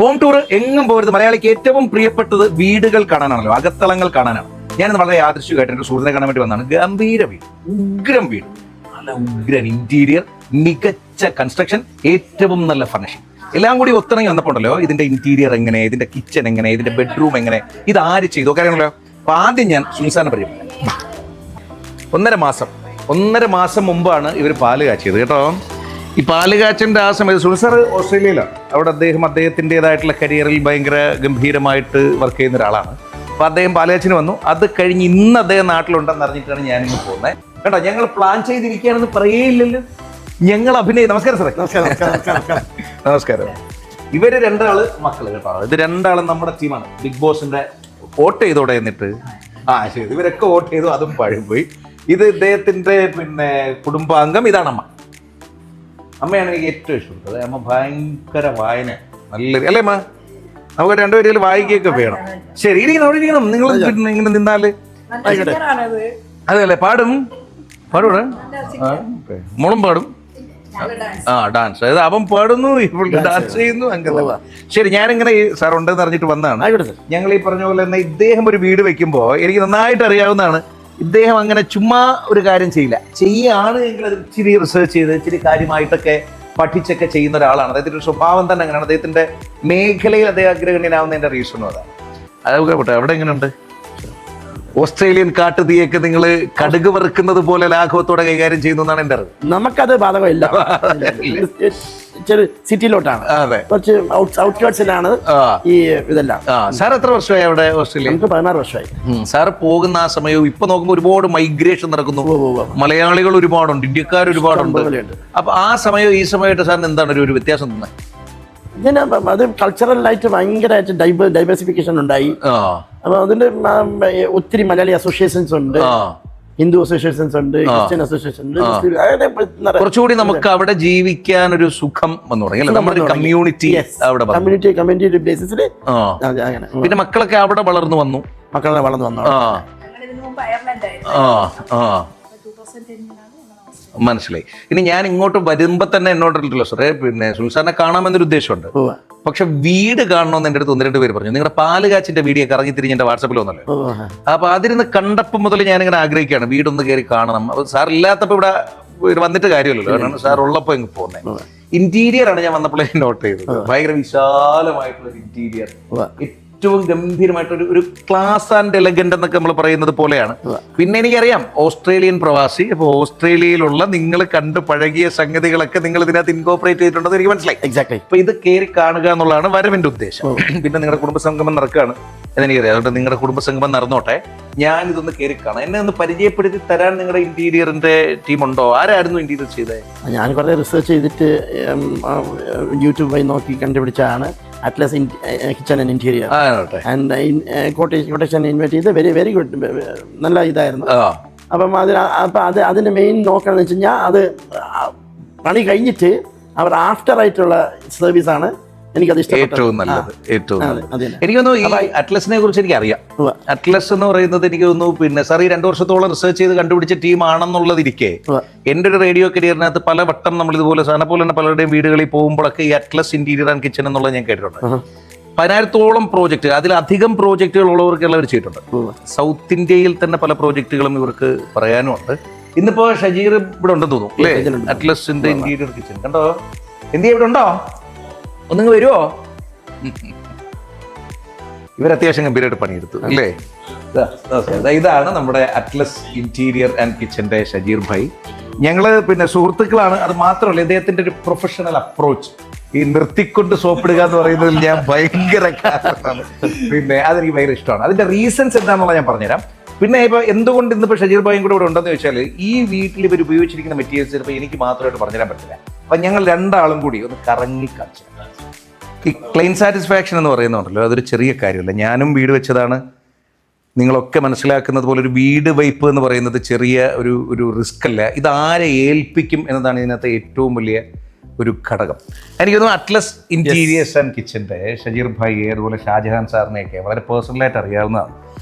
Home tour എങ്ങും പോകരുത്. മലയാളിക്ക് ഏറ്റവും പ്രിയപ്പെട്ടത് വീടുകൾ കാണാനാണല്ലോ, അകത്തളങ്ങൾ കാണാനാണ്. ഞാനിന്ന് വളരെ യാദൃശ്ചികമായിട്ട് എൻ്റെ സുഹൃത്തിനെ കാണാൻ വേണ്ടി വന്നതാണ്. ഗംഭീര വീട്, ഉഗ്രം വീട്, നല്ല ഉഗ്രൻ ഇന്റീരിയർ, മികച്ച കൺസ്ട്രക്ഷൻ, ഏറ്റവും നല്ല ഫർണിഷിംഗ്, എല്ലാം കൂടി ഒത്തിണങ്ങി വന്നപ്പോണ്ടല്ലോ ഇതിന്റെ ഇന്റീരിയർ എങ്ങനെ, ഇതിന്റെ കിച്ചൺ എങ്ങനെ, ഇതിന്റെ ബെഡ്റൂം എങ്ങനെ, ഇത് ആര് ചെയ്തു കാര്യങ്ങളല്ലോ. അപ്പൊ ആദ്യം ഞാൻ സുൽസാനെ പരിചയം. 1.5 മാസം മുമ്പാണ് ഇവർ പാല് കാച്ചിയത് കേട്ടോ. ഈ പാല് കാച്ചൻ്റെ ആ സമയത്ത് സുൽസാർ ഓസ്ട്രേലിയയിലാണ്. അവിടെ അദ്ദേഹത്തിൻ്റെതായിട്ടുള്ള കരിയറിൽ ഭയങ്കര ഗംഭീരമായിട്ട് വർക്ക് ചെയ്യുന്ന ഒരാളാണ്. അപ്പോൾ അദ്ദേഹം പാല് കാച്ചിന് വന്നു. അത് കഴിഞ്ഞ് ഇന്ന് അദ്ദേഹം നാട്ടിലുണ്ടെന്ന് അറിഞ്ഞിട്ടാണ് ഞാനിന്ന് പോകുന്നത് കേട്ടോ. ഞങ്ങൾ പ്ലാൻ ചെയ്തിരിക്കുകയാണെന്ന് പറയേയില്ലല്ലോ, ഞങ്ങൾ അഭിനയം. നമസ്കാരം സാറേ. നമസ്കാരം. ഇവര് 2 മക്കള് കേട്ടോ. ഇത് 2 നമ്മുടെ ടീമാണ്. ബിഗ് ബോസിന്റെ വോട്ട് ചെയ്തോടെ എന്നിട്ട് ശരി, ഇവരൊക്കെ വോട്ട് ചെയ്തു, അതും പഴംപോയി. ഇത് ഇദ്ദേഹത്തിന്റെ കുടുംബാംഗം. ഇതാണ് അമ്മ. അമ്മയാണ് എനിക്ക് ഏറ്റവും ഇഷ്ടപ്പെട്ടത്. അമ്മ ഭയങ്കര വായന, നല്ല അല്ലേ അമ്മ? നമുക്ക് 2 പേരിൽ വായിക്കുകയൊക്കെ വേണം. ശരി, ഇരിക്കണം, അവിടെ ഇരിക്കണം. നിങ്ങൾ ഇങ്ങനെ നിന്നാല് അതെല്ലേ. പാടൂടെ മോളും പാടും. ഡാൻസ്, അതായത് അവൻ പാടുന്നു, ഇവിടെ ഡാൻസ് ചെയ്യുന്നു, അങ്ങനെ. ശരി, ഞാനിങ്ങനെ സാർ ഉണ്ടെന്ന് അറിഞ്ഞിട്ട് വന്നതാണ്. ഞങ്ങൾ ഈ പറഞ്ഞ പോലെ തന്നെ ഇദ്ദേഹം ഒരു വീട് വെക്കുമ്പോൾ എനിക്ക് നന്നായിട്ട് അറിയാവുന്നതാണ്, ഇദ്ദേഹം അങ്ങനെ ചുമ്മാ ഒരു കാര്യം ചെയ്യാണ് എങ്കിൽ അത് ഇച്ചിരി റിസർച്ച് ചെയ്ത് ഇച്ചിരി കാര്യമായിട്ടൊക്കെ പഠിച്ചൊക്കെ ചെയ്യുന്ന ഒരാളാണ്. അദ്ദേഹത്തിന്റെ ഒരു സ്വഭാവം തന്നെ അങ്ങനെയാണ്. അദ്ദേഹത്തിന്റെ മേഖലയിൽ അദ്ദേഹം അഗ്രഗണ്യനാവുന്നതിന്റെ റീസണും അതാണ്. അതൊക്കെ പോട്ടെ, അവിടെ എങ്ങനെയുണ്ട് ഓസ്ട്രേലിയൻ കാട്ടുതീയൊക്കെ നിങ്ങൾ കടുക് വറുക്കുന്നത് പോലെ ലാഘവത്തോടെ കൈകാര്യം ചെയ്യുന്നു എന്നാണ് എൻ്റെ അറിവ്. നമുക്കത് ബാധകമില്ല. സിറ്റിയിലോട്ടാണ്, കുറച്ച് ഔട്ട്സ്കേർട്സിലാണ് ഈ ഇതെല്ലാം. സാർ എത്ര വർഷമായി അവിടെ ഓസ്ട്രേലിയ? 16 വർഷമായി. സാർ പോകുന്ന ആ സമയവും ഇപ്പൊ നോക്കുമ്പോൾ ഒരുപാട് മൈഗ്രേഷൻ നടക്കുന്നു. മലയാളികൾ ഒരുപാടുണ്ട്, ഇന്ത്യക്കാർ ഒരുപാടുണ്ട്. അപ്പൊ ആ സമയവും ഈ സമയമായിട്ട് സാറിന് എന്താണ് ഒരു വ്യത്യാസം തന്നെ? ഇങ്ങനെ അത് കൾച്ചറലായിട്ട് ഭയങ്കരമായിട്ട് ഡൈവേഴ്സിഫിക്കേഷൻ ഉണ്ടായി. അപ്പൊ അതിന്റെ ഒത്തിരി മലയാളി അസോസിയേഷൻസ് ഉണ്ട്, ഹിന്ദു അസോസിയേഷൻസ് ഉണ്ട്, ക്രിസ്ത്യൻ അസോസിയേഷൻ ഉണ്ട്. കുറച്ചുകൂടി നമുക്ക് അവിടെ ജീവിക്കാൻ ഒരു സുഖം എന്ന് പറയും. നമ്മുടെ കമ്മ്യൂണിറ്റി കമ്മ്യൂണിറ്റി ബേസിസിൽ അങ്ങനെ. പിന്നെ മക്കളൊക്കെ അവിടെ വളർന്നു വന്നു. മനസ്സിലായി. ഇനി ഞാൻ ഇങ്ങോട്ട് വരുമ്പോ തന്നെ എന്നോടുണ്ടല്ലോ സാറേ, സുൽസാനെ കാണാമെന്നൊരു ഉദ്ദേശമുണ്ട്. പക്ഷെ വീട് കാണണമെന്ന് എൻ്റെ അടുത്ത് 1-2 പേര് പറഞ്ഞു. നിങ്ങളുടെ പാല് കാച്ചിന്റെ വീഡിയോ കറങ്ങി തിരിഞ്ഞ് എന്റെ വാട്സാപ്പിൽ വന്നല്ലോ. അപ്പൊ അതിരുന്ന് കണ്ടപ്പോൾ മുതൽ ഞാനിങ്ങനെ ആഗ്രഹിക്കുകയാണ് വീടൊന്ന് കയറി കാണണം. അപ്പൊ സാർ ഇല്ലാത്തപ്പോ ഇവിടെ വന്നിട്ട് കാര്യമല്ലല്ലോ, കാരണം സാർ ഉള്ളപ്പോ ഇങ്ങ് പോകുന്നത്. ഇന്റീരിയർ ആണ് ഞാൻ വന്നപ്പോഴേ നോട്ട് ചെയ്തത്. ഭയങ്കര വിശാലമായിട്ടുള്ള ഇന്റീരിയർ, ഏറ്റവും ഗംഭീരമായിട്ടൊരു ഒരു ക്ലാസ് ആൻഡ് എലഗന്റ് എന്നൊക്കെ നമ്മൾ പറയുന്നത് പോലെയാണ്. പിന്നെ എനിക്കറിയാം ഓസ്ട്രേലിയൻ പ്രവാസി, അപ്പൊ ഓസ്ട്രേലിയയിലുള്ള നിങ്ങൾ കണ്ടു പഴകിയ സംഗതികളൊക്കെ നിങ്ങൾ ഇതിനകത്ത് ഇൻകോപ്പറേറ്റ് ചെയ്തിട്ടുണ്ടെന്ന് എനിക്ക് മനസ്സിലായി. എക്സാക്ട്ലി. അപ്പൊ ഇത് കയറി കാണുക എന്നുള്ളതാണ് വരവിന്റെ ഉദ്ദേശം. പിന്നെ നിങ്ങളുടെ കുടുംബസംഗമം നടക്കുകയാണ് എന്നെനിക്കറിയാം. അതുകൊണ്ട് നിങ്ങളുടെ കുടുംബസംഗമം നടന്നോട്ടെ, ഞാൻ ഇതൊന്ന് കയറി കാണാം. എന്നെ ഒന്ന് പരിചയപ്പെടുത്തി തരാൻ നിങ്ങളുടെ ഇന്റീരിയറിന്റെ ടീമുണ്ടോ? ആരായിരുന്നു ഇന്റീരിയർ ചെയ്തത്? ഞാൻ കുറെ റിസർച്ച് ചെയ്തിട്ട് യൂട്യൂബ് വഴി നോക്കി കണ്ടുപിടിച്ചാണ് Atlas kitchen and interior. Quotation invite ചെയ്ത് വെരി ഗുഡ്, നല്ല ഇതായിരുന്നു. അപ്പം അതിന്റെ മെയിൻ നോക്കുകയാണെന്ന് വെച്ച് കഴിഞ്ഞാൽ അത് പണി കഴിഞ്ഞിട്ട് അവർ ആഫ്റ്റർ ആയിട്ടുള്ള സർവീസാണ് എനിക്കത് ഏറ്റവും നല്ലത്. ഏറ്റവും എനിക്ക് തോന്നുന്നു ഈ അറ്റ്ലസിനെ കുറിച്ച് എനിക്ക് അറിയാം. അറ്റ്ലസ് എന്ന് പറയുന്നത് എനിക്ക് തോന്നുന്നു പിന്നെ സാർ ഈ 2 വർഷത്തോളം റിസർച്ച് ചെയ്ത് കണ്ടുപിടിച്ച ടീമാണെന്നുള്ളതിരിക്കെ എൻ്റെ ഒരു റേഡിയോ കരിയറിനകത്ത് പലവട്ടം നമ്മൾ ഇതുപോലെ സാധനം പോലെ തന്നെ പലരുടെയും വീടുകളിൽ പോകുമ്പോഴൊക്കെ ഈ അറ്റ്ലസ് ഇന്റീരിയർ ആൻഡ് കിച്ചൺ എന്നുള്ളത് ഞാൻ കേട്ടിട്ടുണ്ട്. 10,000-ഓളം പ്രോജക്റ്റ്, അതിലധികം പ്രോജക്റ്റുകൾ ഉള്ളവർക്കെല്ലാം അവർ ചെയ്തിട്ടുണ്ട്. സൗത്ത് ഇന്ത്യയിൽ തന്നെ പല പ്രോജക്റ്റുകളും ഇവർക്ക് പറയാനും ഉണ്ട്. ഇന്നിപ്പോ ഷജീർ ഇവിടെ ഉണ്ടെന്ന് തോന്നുന്നു അല്ലേ, അറ്റ്ലസിന്റെ ഇന്റീരിയർ കിച്ചൺ. കണ്ടോ, ഇന്ത്യ ഇവിടെ ഉണ്ടോ? ഒന്നിങ്ങ് വരുമോ? ഇവരത്യാവശ്യം ഗംഭീരമായിട്ട് പണിയെടുത്തു അല്ലേ. ഇതാണ് നമ്മുടെ അറ്റ്ലസ് ഇന്റീരിയർ ആൻഡ് കിച്ചന്റെ ഷജീർ ഭായ്. ഞങ്ങള് പിന്നെ സുഹൃത്തുക്കളാണ്. അത് മാത്രമല്ല ഇദ്ദേഹത്തിന്റെ ഒരു പ്രൊഫഷണൽ അപ്രോച്ച്, ഈ നിർത്തിക്കൊണ്ട് സോപ്പിടുക എന്ന് പറയുന്നതിൽ ഞാൻ ഭയങ്കര കാരണമാണ്. പിന്നെ അതെനിക്ക് ഭയങ്കര ഇഷ്ടമാണ്. അതിന്റെ റീസൺസ് എന്താണെന്നുള്ള ഞാൻ പറഞ്ഞുതരാം. പിന്നെ ഇപ്പൊ എന്തുകൊണ്ട് ഇന്നിപ്പോ ഷജീർ ഭായും കൂടെ ഇവിടെ ഉണ്ടെന്ന് ചോദിച്ചാൽ ഈ വീട്ടിൽ ഇവർ ഉപയോഗിച്ചിരിക്കുന്ന മെറ്റീരിയൽസ് ചിലപ്പോൾ എനിക്ക് മാത്രമായിട്ട് പറഞ്ഞുതരാൻ പറ്റില്ല. അപ്പൊ ഞങ്ങൾ 2 കൂടി ഒന്ന് കറങ്ങി കളിച്ചു. ഈ ക്ലീൻ സാറ്റിസ്ഫാക്ഷൻ എന്ന് പറയുന്നുണ്ടല്ലോ, അതൊരു ചെറിയ കാര്യമല്ല. ഞാനും വീട് വെച്ചതാണ്. നിങ്ങളൊക്കെ മനസ്സിലാക്കുന്നത് പോലെ ഒരു വീട് വയ്പ് എന്ന് പറയുന്നത് ചെറിയ ഒരു റിസ്ക് അല്ല. ഇത് ആരെ ഏൽപ്പിക്കും എന്നതാണ് ഇതിനകത്ത് ഏറ്റവും വലിയ ഒരു ഘടകം. എനിക്ക് തോന്നുന്നു അറ്റ്ലസ് ഇന്റീരിയേഴ്സ് ആൻഡ് കിച്ചൻ്റെ ഷജീർ ഭായിയെ അതുപോലെ ഷാജഹാൻ സാറിനെയൊക്കെ വളരെ പേഴ്സണലായിട്ട് അറിയാവുന്നതാണ്.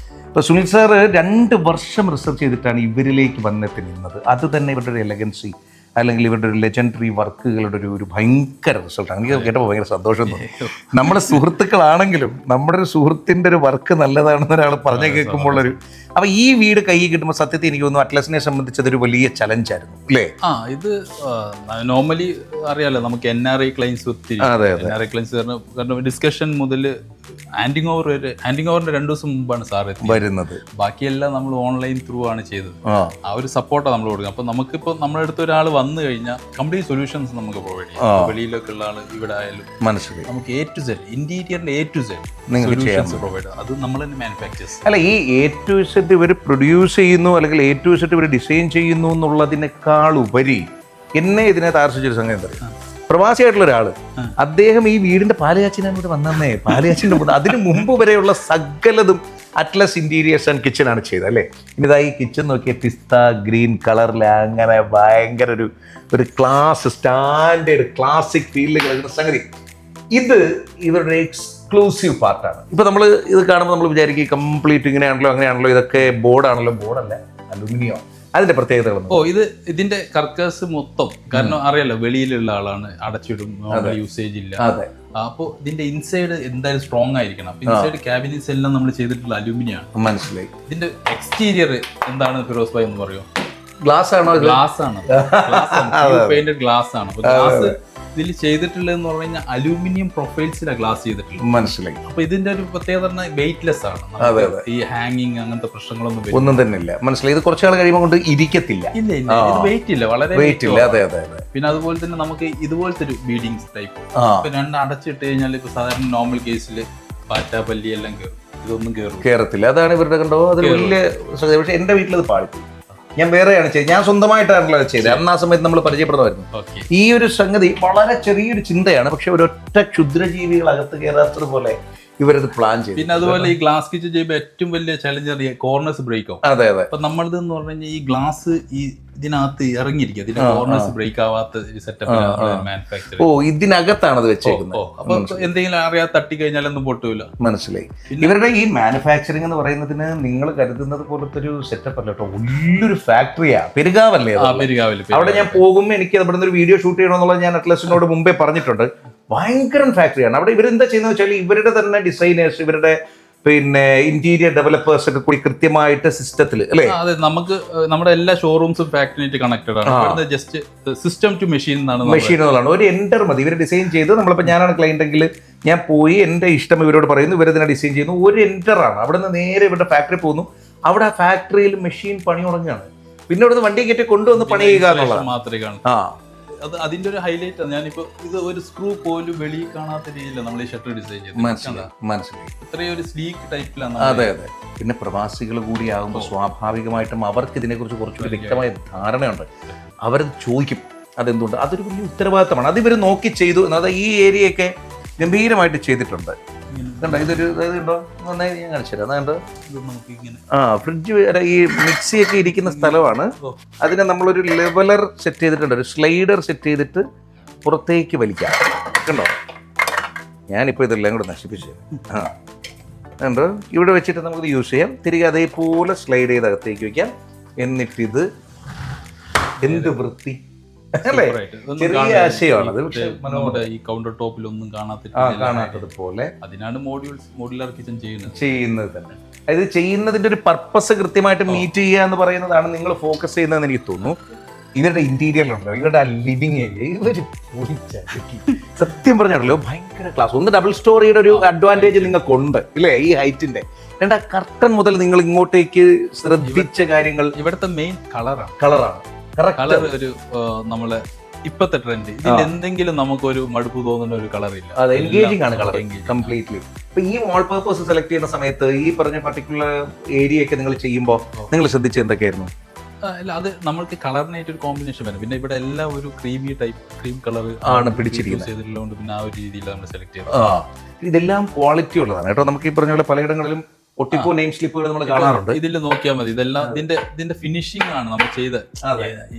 ഇപ്പോൾ സുനിൽ സാറ് 2 വർഷം റിസർച്ച് ചെയ്തിട്ടാണ് ഇവരിലേക്ക് വന്നെത്തി നിന്നത്. അത് തന്നെ ഇവരുടെ ഒരു എലഗൻസി അല്ലെങ്കിൽ ഇവരുടെ ഒരു ലെജൻഡറി വർക്കുകളുടെ ഒരു ഭയങ്കര റിസൾട്ടാണ്. എനിക്ക് കേട്ടപ്പോൾ ഭയങ്കര സന്തോഷം തോന്നി. നമ്മുടെ സുഹൃത്തുക്കളാണെങ്കിലും നമ്മുടെ ഒരു സുഹൃത്തിൻ്റെ ഒരു വർക്ക് നല്ലതാണെന്ന് ഒരാൾ പറഞ്ഞു കേൾക്കുമ്പോഴൊരു അപ്പോൾ ഈ വീട് കൈ കിട്ടുമ്പോൾ സത്യത്തിൽ എനിക്ക് തോന്നുന്നു അറ്റ്ലസിനെ സംബന്ധിച്ച് അതൊരു വലിയ ചലഞ്ചായിരുന്നു അല്ലേ? ഇത് നോർമലി അറിയാലോ, നമുക്ക് NRI ക്ലൈൻസ് ഒത്തിരി. NRI ക്ലൈൻസ് കാരണം ഡിസ്കഷൻ മുതൽ ഹാൻഡിങ് ഓവറിന്റെ 2 ദിവസം മുമ്പാണ് സാർ വരുന്നത്. ബാക്കിയെല്ലാം നമ്മൾ ഓൺലൈൻ ത്രൂ ആണ് ചെയ്തത്. ആ ഒരു സപ്പോർട്ടാണ് നമ്മൾ കൊടുക്കുക. അപ്പൊ നമുക്കിപ്പോൾ നമ്മുടെ അടുത്ത് ഒരാൾ വന്നു കഴിഞ്ഞാൽ കംപ്ലീറ്റ് സൊല്യൂഷൻസ് നമുക്ക് പ്രൊവൈഡ് ചെയ്യാം. വെളിയിലൊക്കെ ഉള്ള ആൾ ഇവിടെ ആയാലും മനസ്സിലായി നമുക്ക് A to Z ഇന്റീരിയറിന്റെ A to Z solutions provide ചെയ്യാം. അത് നമ്മൾ തന്നെ മാനുഫാക്ചേഴ്സ്. അല്ല, ഈ A to Z ഇവർ പ്രൊഡ്യൂസ് ചെയ്യുന്നു അല്ലെങ്കിൽ A to Z ഇവർ ഡിസൈൻ ചെയ്യുന്നു എന്നുള്ളതിനേക്കാൾ ഉപരി എന്നെ ഇതിനകത്ത് ആകർഷിച്ചൊരു സംഗതി എന്താ പറയുക, പ്രവാസിയായിട്ടുള്ള ഒരാള് അദ്ദേഹം ഈ വീടിന്റെ പാലുകാച്ചിനാണ് ഇവിടെ വന്നേ. പാലുകാച്ചിന്റെ അതിന് മുമ്പ് വരെയുള്ള സകലതും അറ്റ്ലസ് ഇന്റീരിയേഴ്സ് ആൻഡ് കിച്ചൺ ആണ് ചെയ്തത് അല്ലേ? ഇതാ ഈ കിച്ചൺ നോക്കിയ പിസ്ത ഗ്രീൻ കളറിൽ അങ്ങനെ ഭയങ്കര ഒരു ക്ലാസ് സ്റ്റാൻഡേർഡ് ക്ലാസിക് ഫീൽഡിൽ കിടക്കുന്ന സംഗതി. ഇത് ഇവരുടെ എക്സ്ക്ലൂസീവ് പാർട്ടാണ്. ഇപ്പൊ നമ്മൾ ഇത് കാണുമ്പോൾ നമ്മൾ വിചാരിക്കും കംപ്ലീറ്റ് ഇങ്ങനെയാണല്ലോ അങ്ങനെയാണല്ലോ, ഇതൊക്കെ ബോർഡാണല്ലോ. ബോർഡല്ല, അലുമിനിയം. അതിന്റെ പ്രത്യേകതകൾ ഇതിന്റെ കർക്കസ് മൊത്തം, കാരണം അറിയാലോ വെളിയിലുള്ള ആളാണ്, അടച്ചിടും, യൂസേജ് ഇല്ല. അപ്പോൾ ഇതിന്റെ ഇൻസൈഡ് എന്തായാലും സ്ട്രോങ് ആയിരിക്കണം. ഇൻസൈഡ് ക്യാബിനറ്റ്സ് എല്ലാം നമ്മൾ ചെയ്തിട്ടുള്ള അലൂമിനിയം ആണ്. മനസ്സിലായി. ഇതിന്റെ എക്സ്റ്റീരിയർ എന്താണ് ഫിറോസ് ഭായ് എന്ന് പറയോ? ഗ്ലാസ് ആണോ? ഗ്ലാസ് ആണ്, പെയിന്റഡ് ഗ്ലാസ് ആണ്. ഗ്ലാസ് ഇതിൽ ചെയ്തിട്ടുള്ളതെന്ന് പറഞ്ഞു കഴിഞ്ഞാൽ അലൂമിനിയം പ്രൊഫൈൽസിലാണ് ഗ്ലാസ് ചെയ്തിട്ടുള്ളത്. മനസ്സിലായി. അപ്പൊ ഇതിന്റെ ഒരു പ്രത്യേകത വെയിറ്റ്ലെസ് ആണ്. ഈ ഹാങ്ങിങ് അങ്ങനത്തെ പ്രശ്നങ്ങളൊന്നും ഒന്നും തന്നെ ഇല്ല. മനസ്സിലായി. ഇത് കുറച്ചാൾ കഴിയുമ്പോൾ കൊണ്ട് ഇരിക്കത്തില്ല. ഇല്ല, ഇത് വെയിറ്റ് ഇല്ല, വളരെ വെയിറ്റ് ഇല്ല. അതെ അതെ അതെ. പിന്നെ അതുപോലെ തന്നെ നമുക്ക് ഇതുപോലത്തെ ഒരു ബീഡിങ്സ് ടൈപ്പ് ഇപ്പൊ 2 അടച്ചിട്ട് കഴിഞ്ഞാൽ ഇപ്പൊ സാധാരണ നോർമൽ കേസിൽ പാറ്റ പല്ലി എല്ലാം കയറും, ഇതൊന്നും കയറത്തില്ല. അതാണ് ഇവരുടെ കണ്ടോ അതൊരു വലിയ. പക്ഷെ എന്റെ വീട്ടിലത് പാടിപ്പോയി. ഞാൻ വേറെയാണ് ചെയ്തത്, ഞാൻ സ്വന്തമായിട്ടാണല്ലോ ചെയ്തത്. അന്ന് ആ സമയത്ത് നമ്മൾ പരിചയപ്പെടുന്നതായിരുന്നു. ഈ ഒരു സംഗതി വളരെ ചെറിയൊരു ചിന്തയാണ്, പക്ഷെ ഒരൊറ്റ ക്ഷുദ്രജീവികൾ അകത്ത് കയറാത്തതുപോലെ ഇവരത് പ്ലാൻ ചെയ്തു. പിന്നെ അതുപോലെ ഈ ഗ്ലാസ് കിച്ചൺ ചെയ്യുമ്പോൾ ഏറ്റവും വലിയ ചലഞ്ച് കോർണേഴ്സ് ബ്രേക്ക് ആവും. അതെ അതെ. അപ്പൊ നമ്മളത് എന്ന് പറഞ്ഞു കഴിഞ്ഞാൽ ഈ ഗ്ലാസ് ഇതിനകത്ത് ഇറങ്ങിയിരിക്കും, ഇതിന്റെ കോർണേഴ്സ് ബ്രേക്ക് ആവാത്ത ഒരു സെറ്റപ്പ് മാനുഫാക്ചർ. ഓ, ഇതിനകത്താണ് അത് വെച്ചേക്കുന്നത്. അപ്പൊ എന്തെങ്കിലും അറിയാതെ തട്ടി കഴിഞ്ഞാലൊന്നും പൊട്ടൂല. മനസ്സിലായി. ഇവരുടെ ഈ മാനുഫാക്ചറിങ് എന്ന് പറയുന്നതിന് നിങ്ങൾ കരുതുന്നത് പോലത്തെ ഒരു സെറ്റപ്പ് അല്ല കേട്ടോ, വലിയൊരു ഫാക്ടറിയാ. പെരുകാവല്ലേ? അവിടെ ഞാൻ പോകുമ്പോൾ എനിക്ക് അവിടെ നിന്ന് ഒരു വീഡിയോ ഷൂട്ട് ചെയ്യണമെന്നുള്ളത് ഞാൻ അറ്റ്ലസിനോട് മുമ്പേ പറഞ്ഞിട്ടുണ്ട്. ഭയങ്കര ഫാക്ടറിയാണ്. അവിടെ ഇവരെന്താ ചെയ്യുന്നത് വെച്ചാൽ ഇവരുടെ തന്നെ ഡിസൈനേഴ്സ്, ഇവരുടെ പിന്നെ ഇന്റീരിയർ ഡെവലപ്പേഴ്സ് ഒക്കെ കൂടി കൃത്യമായിട്ട് സിസ്റ്റത്തിൽ അല്ലേ? അതെ, നമുക്ക് നമ്മുടെ എല്ലാ ഷോറൂംസും ഫാക്ടറിയായിട്ട് കണക്റ്റഡ് ആണ്. ജസ്റ്റ് സിസ്റ്റം ടു മെഷീൻ മെഷീനുകളാണ്. ഒരു എൻ്റർ മതി. ഇവർ ഡിസൈൻ ചെയ്ത് നമ്മളിപ്പോൾ ഞാനാണ് ക്ലയന്റ് എങ്കിൽ ഞാൻ പോയി എൻ്റെ ഇഷ്ടം ഇവരോട് പറയുന്നു, ഇവരതിനെ ഡിസൈൻ ചെയ്യുന്നു. ഒരു എൻ്ററാണ്. അവിടെ നിന്ന് നേരെ ഇവരുടെ ഫാക്ടറി പോകുന്നു. അവിടെ ആ ഫാക്ടറിയിൽ മെഷീൻ പണി തുടങ്ങുകയാണ്. പിന്നെ അവിടുന്ന് വണ്ടി കയറ്റി കൊണ്ടുവന്ന് പണി ചെയ്യുക എന്നുള്ളത് മാത്രമേ കാണൂ. അത് അതിന്റെ ഒരു ഹൈലൈറ്റ് ആണ്. ഞാനിപ്പോ ഇത് ഒരു സ്ക്രൂ പോലും വെളിയിൽ കാണാത്ത രീതിയിലാണ് നമ്മൾ ഈ ഷട്ടർ ഡിസൈൻ ചെയ്തത്. മനസ്സിലായി. ഇത്രയും ഒരു സ്ലീക്ക് ടൈപ്പിലാണ്. അതെ അതെ. പിന്നെ പ്രവാസികൾ കൂടിയാകുമ്പോൾ സ്വാഭാവികമായിട്ടും അവർക്ക് ഇതിനെക്കുറിച്ച് കുറച്ചുകൂടി വ്യക്തമായ ധാരണയുണ്ട്. അവരത് ചോദിക്കും അതെന്തുകൊണ്ട്. അതൊരു വലിയ ഉത്തരവാദിത്തമാണ്. അത് ഇവർ നോക്കി ചെയ്തു. അതായത് ഈ ഏരിയയൊക്കെ ഗംഭീരമായിട്ട് ചെയ്തിട്ടുണ്ട്. കണ്ടോ, ഇതൊരു ഇതുണ്ടോ നന്നായി ഞാൻ കാണിച്ചു തരാം. അതുകൊണ്ട് ഫ്രിഡ്ജ് ഈ മിക്സിയൊക്കെ ഇരിക്കുന്ന സ്ഥലമാണ്. അതിനെ നമ്മളൊരു ലെവലർ സെറ്റ് ചെയ്തിട്ടുണ്ട്, ഒരു സ്ലൈഡർ സെറ്റ് ചെയ്തിട്ട് പുറത്തേക്ക് വലിക്കാം. കണ്ടോ, ഞാനിപ്പോൾ ഇതെല്ലാം കൂടെ നശിപ്പിച്ചു. കണ്ടോ, ഇവിടെ വെച്ചിട്ട് നമുക്ക് യൂസ് ചെയ്യാം. തിരികെ അതേപോലെ സ്ലൈഡ് ചെയ്ത് അകത്തേക്ക് വയ്ക്കാം. എന്നിട്ടിത് എന്ത് വൃത്തി അല്ലേ? ചെറിയ ആശയമാണ് അത്. പക്ഷേ നമ്മുടെ ഈ കൗണ്ടർ ടോപ്പിലൊന്നും കാണാത്തത് പോലെ അതിനാണ് മോഡുലാർ കിച്ചൺ ചെയ്യുന്നത് തന്നെ. അതായത് ചെയ്യുന്നതിന്റെ ഒരു പർപ്പസ് കൃത്യമായിട്ട് മീറ്റ് ചെയ്യുക എന്ന് പറയുന്നതാണ് നിങ്ങൾ ഫോക്കസ് ചെയ്യുന്നതെന്ന് എനിക്ക് തോന്നുന്നു. ഇവരുടെ ഇന്റീരിയറിലുണ്ടോ, ഇവരുടെ ലിവിങ് ഏരിയ, ഇവര് സത്യം പറഞ്ഞാണല്ലോ ഭയങ്കര ക്ലാസ്. ഒന്ന് ഡബിൾ സ്റ്റോറിയുടെ ഒരു അഡ്വാൻറ്റേജ് നിങ്ങൾക്കുണ്ട് ഇല്ലേ ഈ ഹൈറ്റിന്റെ. രണ്ട് കർട്ടൻ മുതൽ നിങ്ങൾ ഇങ്ങോട്ടേക്ക് ശ്രദ്ധിച്ച കാര്യങ്ങൾ. ഇവിടുത്തെ മെയിൻ കളറാണ്. കളർ ഒരു നമ്മളെ ഇപ്പത്തെ ട്രെൻഡ്. ഇതിൽ എന്തെങ്കിലും നമുക്കൊരു മടുപ്പ് തോന്നുന്ന ഒരു കളറില്ല. അതെ, എൻഗേജിംഗ് ആണ് കളർ കംപ്ലീറ്റ്ലി. ഇപ്പൊ ഈ വാൾ പേപ്പേഴ്സ് സെലക്ട് ചെയ്യുന്ന സമയത്ത് ഈ പറഞ്ഞ പർട്ടിക്കുലർ ഏരിയ ഒക്കെ നിങ്ങൾ ചെയ്യുമ്പോൾ നിങ്ങൾ ശ്രദ്ധിച്ചത് എന്തൊക്കെയായിരുന്നു? അല്ല, അത് നമ്മൾക്ക് കളറിനായിട്ട് ഒരു കോമ്പിനേഷൻ വരും. പിന്നെ ഇവിടെ എല്ലാം ഒരു ക്രീം കളർ ആണ് പിടിച്ചിരിക്കുന്നത്. പിന്നെ ആ ഒരു രീതിയിൽ നമ്മൾ സെലക്ട് ചെയ്യും. ഇതെല്ലാം ക്വാളിറ്റി ഉള്ളതാണ് കേട്ടോ. നമുക്ക് ഈ പറഞ്ഞ പോലെ പലയിടങ്ങളിലും ഒട്ടിപ്പോ നെയിം സ്ലിപ്പുകൾ നമ്മൾ കാണാറുണ്ട്. ഇതിൽ നോക്കിയാൽ മതി. ഇതെല്ലാം ഇതിന്റെ ഫിനിഷിംഗ് ആണ് നമ്മൾ ചെയ്ത.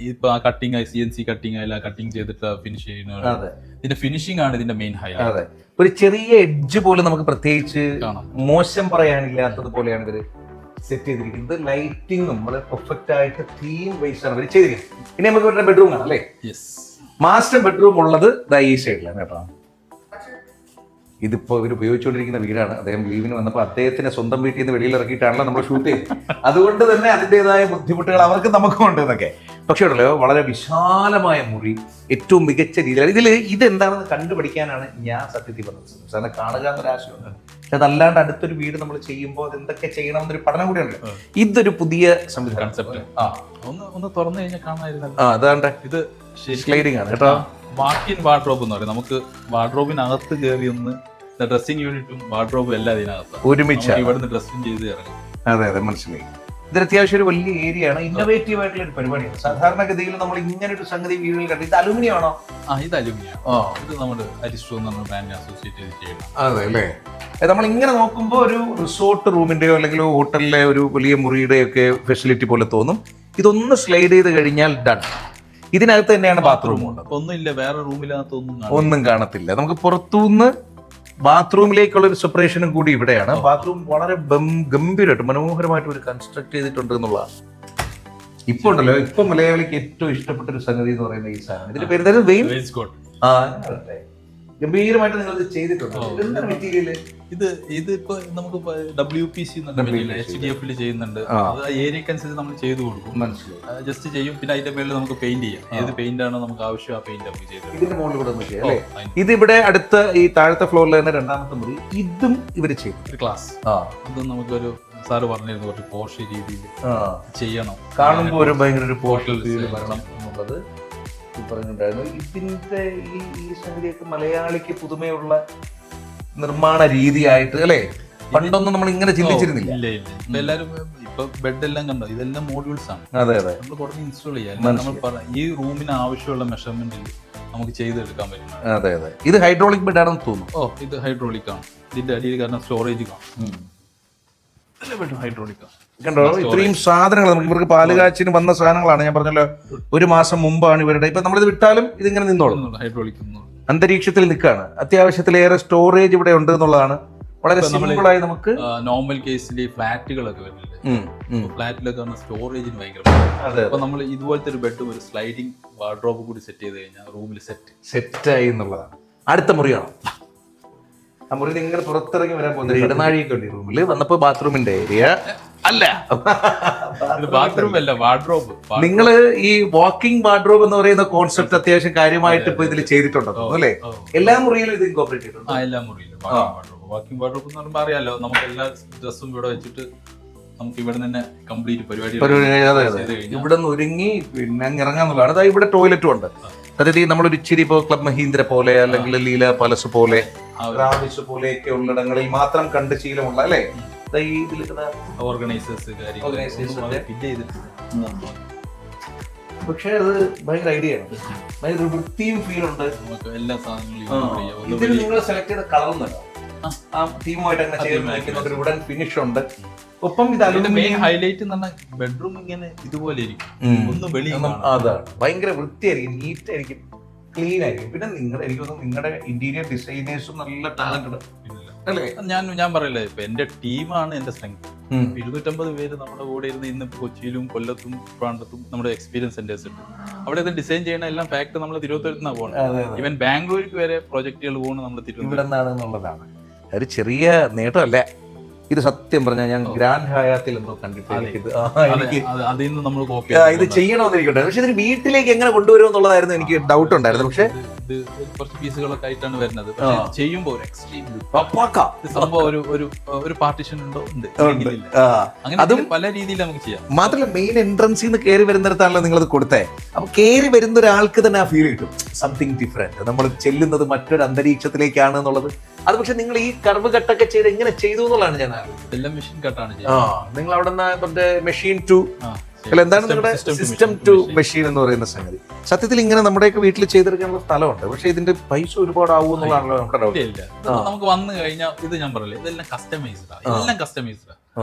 ഇപ്പൊ ആ കട്ടിങ് CNC കട്ടിങ് ആയാലും കട്ടിങ് ചെയ്തിട്ട് ഫിനിഷ് ചെയ്യുന്നത്. ഇതിന്റെ ഫിനിഷിംഗ് ആണ് ഇതിന്റെ മെയിൻ ഹൈലൈറ്റ്. ഒരു ചെറിയ എഡ്ജ് പോലും നമുക്ക് പ്രത്യേകിച്ച് മോശം പറയാനില്ലാത്തത് പോലെയാണ് ഇവര് സെറ്റ് ചെയ്തിരിക്കുന്നത്. ലൈറ്റിങ്ങും വളരെ പെർഫെക്റ്റ് ആയിട്ട് തീം ബേസ്ഡ് ആണ് അവർ ചെയ്തിരിക്കുന്നത്. ഇനി നമുക്ക് ഇവരുടെ ബെഡ്റൂം കാണാം അല്ലേ? യെസ്, മാസ്റ്റർ ബെഡ്റൂം ഉള്ളത് ദാ ഈ സൈഡിലാണ് കേട്ടോ. ഇതിപ്പോൾ ഇവർ ഉപയോഗിച്ചുകൊണ്ടിരിക്കുന്ന വീടാണ്. അദ്ദേഹം ലീവിന് വന്നപ്പോൾ അദ്ദേഹത്തിന്റെ സ്വന്തം വീട്ടിൽ നിന്ന് വെളിയിൽ ഇറക്കിയിട്ടാണല്ലോ നമ്മൾ ഷൂട്ട് ചെയ്തത്. അതുകൊണ്ട് തന്നെ അതിൻ്റെതായ ബുദ്ധിമുട്ടുകൾ അവർക്ക് നമുക്കും ഉണ്ട് എന്നൊക്കെ. പക്ഷേ ഉണ്ടല്ലോ വളരെ വിശാലമായ മുറി, ഏറ്റവും മികച്ച രീതിയിൽ. ഇതെന്താണെന്ന് കണ്ടുപിടിക്കാനാണ് ഞാൻ സത്യത്തിൽ പറഞ്ഞത്. സാറിനെ കാണുക എന്നൊരു ആശയമുണ്ട്. പക്ഷെ അതല്ലാണ്ട് അടുത്തൊരു വീട് നമ്മൾ ചെയ്യുമ്പോൾ അത് എന്തൊക്കെ ചെയ്യണം എന്നൊരു പഠനം കൂടിയുണ്ട്. ഇതൊരു പുതിയ സംവിധാനം. കൺസെപ്റ്റ് ഒന്ന് തുറന്നു കഴിഞ്ഞാൽ കാണാമായിരുന്നു. അതാണ്ട് ഇത് സ്ലൈഡിംഗ് ആണ് കേട്ടോ. വാക്ക് ഇൻ വാർഡ്രോബ് എന്ന് പറയും. നമുക്ക് വാർഡ്രോബിനകത്ത് കയറി ഒന്ന് ഡ്രസ്സിംഗ് യൂണിറ്റും വാർഡ്രോബും എല്ലാം ഇതിനകത്ത് ഒരുമിച്ച് ഇവിടുന്ന് ഡ്രസ്സിംഗ് ചെയ്ത് ഇറങ്ങും. അതെ, മനസ്സിലായി. ഇതൊരു അത്യാവശ്യം ഒരു വലിയ ഏരിയ ആണ്. ഇന്നോവേറ്റീവ് ആയിട്ടുള്ള ഒരു പരിപാടിയാണ്. സാധാരണഗതിയിൽ നമ്മൾ ഇങ്ങനെ ഒരു സംഗതി വീടുകൾ കണ്ടു. ഇത് അലുമിനിയം ആണോ? ഇത് അലുമിനിയം. ഇത് നമ്മുടെ അരിസ്റ്റോ എന്ന് പറഞ്ഞ ബ്രാൻഡ് അസോസിയേറ്റ് ചെയ്ത് ചെയ്യണം. അതെ അല്ലേ. നമ്മൾ ഇങ്ങനെ നോക്കുമ്പോൾ ഒരു റിസോർട്ട് റൂമിന്റെയോ അല്ലെങ്കിൽ ഹോട്ടലിലെ ഒരു വലിയ മുറിയുടെയോ ഒക്കെ ഫെസിലിറ്റി പോലെ തോന്നും. ഇതൊന്ന് സ്ലൈഡ് ചെയ്ത് കഴിഞ്ഞാൽ ഡൺ. ഇതിനകത്ത് തന്നെയാണ് ബാത്റൂം ഉണ്ട്. ഒന്നുമില്ല, വേറെ റൂമിനകത്ത് ഒന്നും കാണത്തില്ല. നമുക്ക് പുറത്തുനിന്ന് ബാത്റൂമിലേക്കുള്ള ഒരു സെപ്പറേഷനും കൂടി ഇവിടെയാണ്. ബാത്റൂം വളരെ ഗംഭീരമായിട്ട് മനോഹരമായിട്ട് ഒരു കൺസ്ട്രക്ട് ചെയ്തിട്ടുണ്ട് എന്നുള്ളതാണ്. ഇപ്പൊ ഉണ്ടല്ലോ, ഇപ്പൊ മലയാളിക്ക് ഏറ്റവും ഇഷ്ടപ്പെട്ട ഒരു സംഗതി എന്ന് പറയുന്നത് ഈ സാധനം. ഇതിന്റെ പേര് വെയിൻസ്കോട്ട്. ഗംഭീരമായിട്ട് നിങ്ങൾ ഇത് ചെയ്തിട്ടുണ്ട്. എന്താണ് മെറ്റീരിയല്? ഇതിപ്പോ നമുക്ക് WPC HDF ചെയ്യുന്നുണ്ട്. അത് ഏരിയക്ക് അനുസരിച്ച് നമ്മൾ ചെയ്തു കൊടുക്കും. മനസ്സിലായി. ജസ്റ്റ് ചെയ്യും. പിന്നെ അതിന്റെ മേളിൽ നമുക്ക് പെയിന്റ് ചെയ്യാം. ഏത് പെയിന്റ് ആണോ നമുക്ക് ആവശ്യം ആ പെയിന്റ് നമുക്ക് ചെയ്ത് ഇതിന്റെ മുകളിൽ കൂടെ ഒന്ന് ചെയ്യാം അല്ലേ? ഇതിവിടെ അടുത്ത ഈ താഴത്തെ ഫ്ലോറിൽ തന്നെ രണ്ടാമത്തെ മുറി ഇതും ഇവര് ചെയ്തു. ഒരു ക്ലാസ് അതും നമുക്കൊരു സാറ് പറഞ്ഞിരുന്നു കുറച്ച് പോഷ് രീതിയിൽ ചെയ്യണം. കാണുമ്പോൾ ഒരു ഭയങ്കര ഒരു പോഷൽ ഫീൽ വരണം എന്നുള്ളത് പറഞ്ഞിട്ടുണ്ടായിരുന്നു. ഇതിന്റെ ഈ സംഗതിയൊക്കെ മലയാളിക്ക് പുതുമയുള്ള നിർമ്മാണ രീതിയായിട്ട് അല്ലേ? പണ്ടൊന്നും നമ്മൾ ഇങ്ങനെ ചിന്തിച്ചിരുന്നില്ല. ഇല്ല. എല്ലാവരും ഇപ്പൊ ബെഡ് എല്ലാം കണ്ടോ, ഇതെല്ലാം മോഡ്യൂൾസ് ആണ്. അതെ. നമ്മൾ കുറച്ച് ഇൻസ്റ്റാൾ ചെയ്യാം. നമ്മൾ ഈ റൂമിന് ആവശ്യമുള്ള മെഷർമെന്റിൽ നമുക്ക് ചെയ്തെടുക്കാൻ പറ്റും. അതെ. ഇത് ഹൈഡ്രോളിക് ബെഡ് ആണെന്ന് തോന്നുന്നു. ഇത് ഹൈഡ്രോളിക് ആണ്. ഇതിന്റെ അടിയിൽ കാരണം സ്റ്റോറേജ് കാണും. ഹൈഡ്രോളിക് ആണ്. കണ്ടോ, ഇത്രയും സാധനങ്ങൾ നമുക്ക് ഇവർക്ക് പാലുകാച്ചിന് വന്ന സാധനങ്ങളാണ്. ഞാൻ പറഞ്ഞല്ലോ, ഒരു മാസം മുമ്പാണ് ഇവരുടെ. ഇപ്പൊ നമ്മളിത് വിട്ടാലും ഇതിങ്ങനെ നിന്നോളും. ഹൈഡ്രോളിക് അന്തരീക്ഷത്തിൽ നിൽക്കുകയാണ്. അത്യാവശ്യത്തിലേറെ സ്റ്റോറേജ് ഇവിടെ ഉണ്ട് എന്നുള്ളതാണ്. വളരെ സിമ്പിളായി നമുക്ക് നോർമൽ കേസിൽ ഫ്ലാറ്റുകളൊക്കെ വരുന്നില്ലേ, ഫ്ലാറ്റിലൊക്കെ സ്റ്റോറേജിന് ഭയങ്കര. അപ്പൊ നമ്മൾ ഇതുപോലത്തെ ഒരു ബെഡും ഒരു സ്ലൈഡിംഗ് വാർഡ്രോബ് കൂടി സെറ്റ് ചെയ്ത് കഴിഞ്ഞാൽ റൂമിൽ സെറ്റായി എന്നുള്ളതാണ്. അടുത്ത മുറിയാണ്. ആ മുറി ഇങ്ങനെ പുറത്തിറങ്ങി വരാൻ പോകുന്നത് ഇടനാഴിയൊക്കെ ഉണ്ട്. റൂമിൽ വന്നപ്പോ ബാത്റൂമിന്റെ ഏരിയ അല്ല, ബാത്റൂം അല്ല, വാർഡ്രോബ്. നിങ്ങള് ഈ വാക്കിംഗ് വാർഡ്രോബ് എന്ന് പറയുന്ന കോൺസെപ്റ്റ് അത്യാവശ്യം കാര്യമായിട്ട് ഇപ്പൊ ഇതിൽ ചെയ്തിട്ടുണ്ടോ അല്ലേ? എല്ലാ മുറിയിലും ഇത് ഇൻകോർപ്പറേറ്റ് ചെയ്തിട്ടുണ്ട്. എല്ലാ മുറിയിലും വാക്കിംഗ് വാർഡ്രോബ് എന്ന് പറയുമ്പോൾ അറിയാലോ, നമുക്ക് എല്ലാ ഡ്രസ്സും ഇവിടെ വെച്ചിട്ട് നമുക്ക് ഇവിടെ തന്നെ കംപ്ലീറ്റ് പരിപാടി ഇവിടെ നിന്ന് ഒരുങ്ങി പിന്നെ ഇറങ്ങാന്നുള്ളതാണ്. അതായത് ഇവിടെ ടോയ്ലറ്റും ഉണ്ട്. അതായത് നമ്മളൊരു ഇച്ചിരി ഇപ്പോൾ ക്ലബ് മഹീന്ദ്ര പോലെ അല്ലെങ്കിൽ ലീല പാലസ് പോലെ റാവിസ് പോലെയൊക്കെ ഉള്ളിടങ്ങളിൽ മാത്രം കണ്ട് ശീലമുള്ള അല്ലേ ഓർഗനൈസേഴ്സ്. പക്ഷെ അത് ഭയങ്കര ഐഡിയ ആണ്. ഭയങ്കര വൃത്തിയും ഫീൽ ഉണ്ട്. എല്ലാ സാധനങ്ങളും ഇതിൽ നിങ്ങൾ സെലക്ട് ചെയ്ത കളർ ആ തീമുമായിട്ട് അങ്ങനെ ചേർന്ന് ഒരു വുഡൻ ഫിനിഷ് ഉണ്ട്. ഒപ്പം ഇത് മെയിൻ ഹൈലൈറ്റ് എന്ന് പറഞ്ഞാൽ ബെഡ്റൂം ഇങ്ങനെ ഇതുപോലെ ഇരിക്കും. ഒന്ന് വെളിയിൽ അതാണ് ഭയങ്കര വൃത്തിയായിരിക്കും, നീറ്റ് ആയിരിക്കും, ക്ലീൻ ആയിരിക്കും. പിന്നെ എനിക്ക് തോന്നുന്നു നിങ്ങളുടെ ഇന്റീരിയർ ഡിസൈനേഴ്സും നല്ല ടാലന്റഡ് അല്ലേ? ഞാൻ പറയില്ലേ, ഇപ്പൊ എന്റെ ടീമാണ് എന്റെ സ്ട്രെങ്ത്. 250 പേര് നമ്മുടെ കൂടെ ഇരുന്ന് ഇന്ന് കൊച്ചിയിലും കൊല്ലത്തും ട്രിവാൻഡ്രത്തും നമ്മുടെ എക്സ്പീരിയൻസ് സെന്റേഴ്സ് ഉണ്ട്. അവിടെ ഡിസൈൻ ചെയ്യണ എല്ലാം ഫാക്ട് നമ്മൾ തിരുവനന്തപുരത്താണ് പോകുന്നത്. ഈവൻ ബാംഗ്ലൂർക്ക് വരെ പ്രോജക്റ്റുകൾ പോകുന്നത് നമ്മൾ തിരുവനന്തപുരത്താണ്. ഒരു ചെറിയ നേട്ടമല്ല ഇത്. സത്യം പറഞ്ഞാൽ ഞാൻ ഗ്രാൻഡ് ഹയാത്തിൽ എന്തോ കണ്ടിട്ട് ഇത് ചെയ്യണമെന്നിരിക്കട്ടെ. പക്ഷെ ഇതിന് വീട്ടിലേക്ക് എങ്ങനെ കൊണ്ടുവരും എന്നുള്ളതായിരുന്നു എനിക്ക് ഡൗട്ട് ഉണ്ടായിരുന്നു. പക്ഷെ കുറച്ച് പീസുകളൊക്കെ ആയിട്ടാണ് വരുന്നത്. ചെയ്യുമ്പോൾ സംഭവം ഒരു പാർട്ടീഷൻ ഉണ്ടോ ഉണ്ട്. അതും പല രീതിയിൽ നമുക്ക് ചെയ്യാം. മാത്രമല്ല മെയിൻ എൻട്രൻസിൽ നിന്ന് കയറി വരുന്നിടത്താണല്ലോ നിങ്ങളത് കൊടുത്തേ. അപ്പൊ കയറി വരുന്ന ഒരാൾക്ക് തന്നെ ആ ഫീൽ കിട്ടും, സംതിങ് ഡിഫറെന്റ്. നമ്മൾ ചെല്ലുന്നത് മറ്റൊരു അന്തരീക്ഷത്തിലേക്കാണ് എന്നുള്ളത്. അത് പക്ഷെ നിങ്ങൾ ഈ കർവ് കട്ടൊക്കെ ചെയ്ത് എങ്ങനെ ചെയ്തു എന്നുള്ളതാണ് ഞാൻ എല്ലാം മെഷീൻ കട്ടാണ്. നിങ്ങൾ അവിടെ നിന്ന് മെഷീൻ ടു എന്താണ് നിങ്ങളുടെ സിസ്റ്റം ടു മെഷീൻ എന്ന് പറയുന്ന സംഗതി. സത്യത്തിൽ ഇങ്ങനെ നമ്മുടെയൊക്കെ വീട്ടിൽ ചെയ്തെടുക്കാനുള്ള സ്ഥലമുണ്ട്. പക്ഷെ ഇതിന്റെ പൈസ ഒരുപാട് ആവും എന്നുള്ളതാണല്ലോ നമ്മുടെ ഡൗട്ട്. നമുക്ക് വന്നു കഴിഞ്ഞാൽ ഇത് ഞാൻ പറയില്ല, ഇതെല്ലാം കസ്റ്റമൈസ്ഡ്, എല്ലാം കസ്റ്റമൈസ്ഡ്.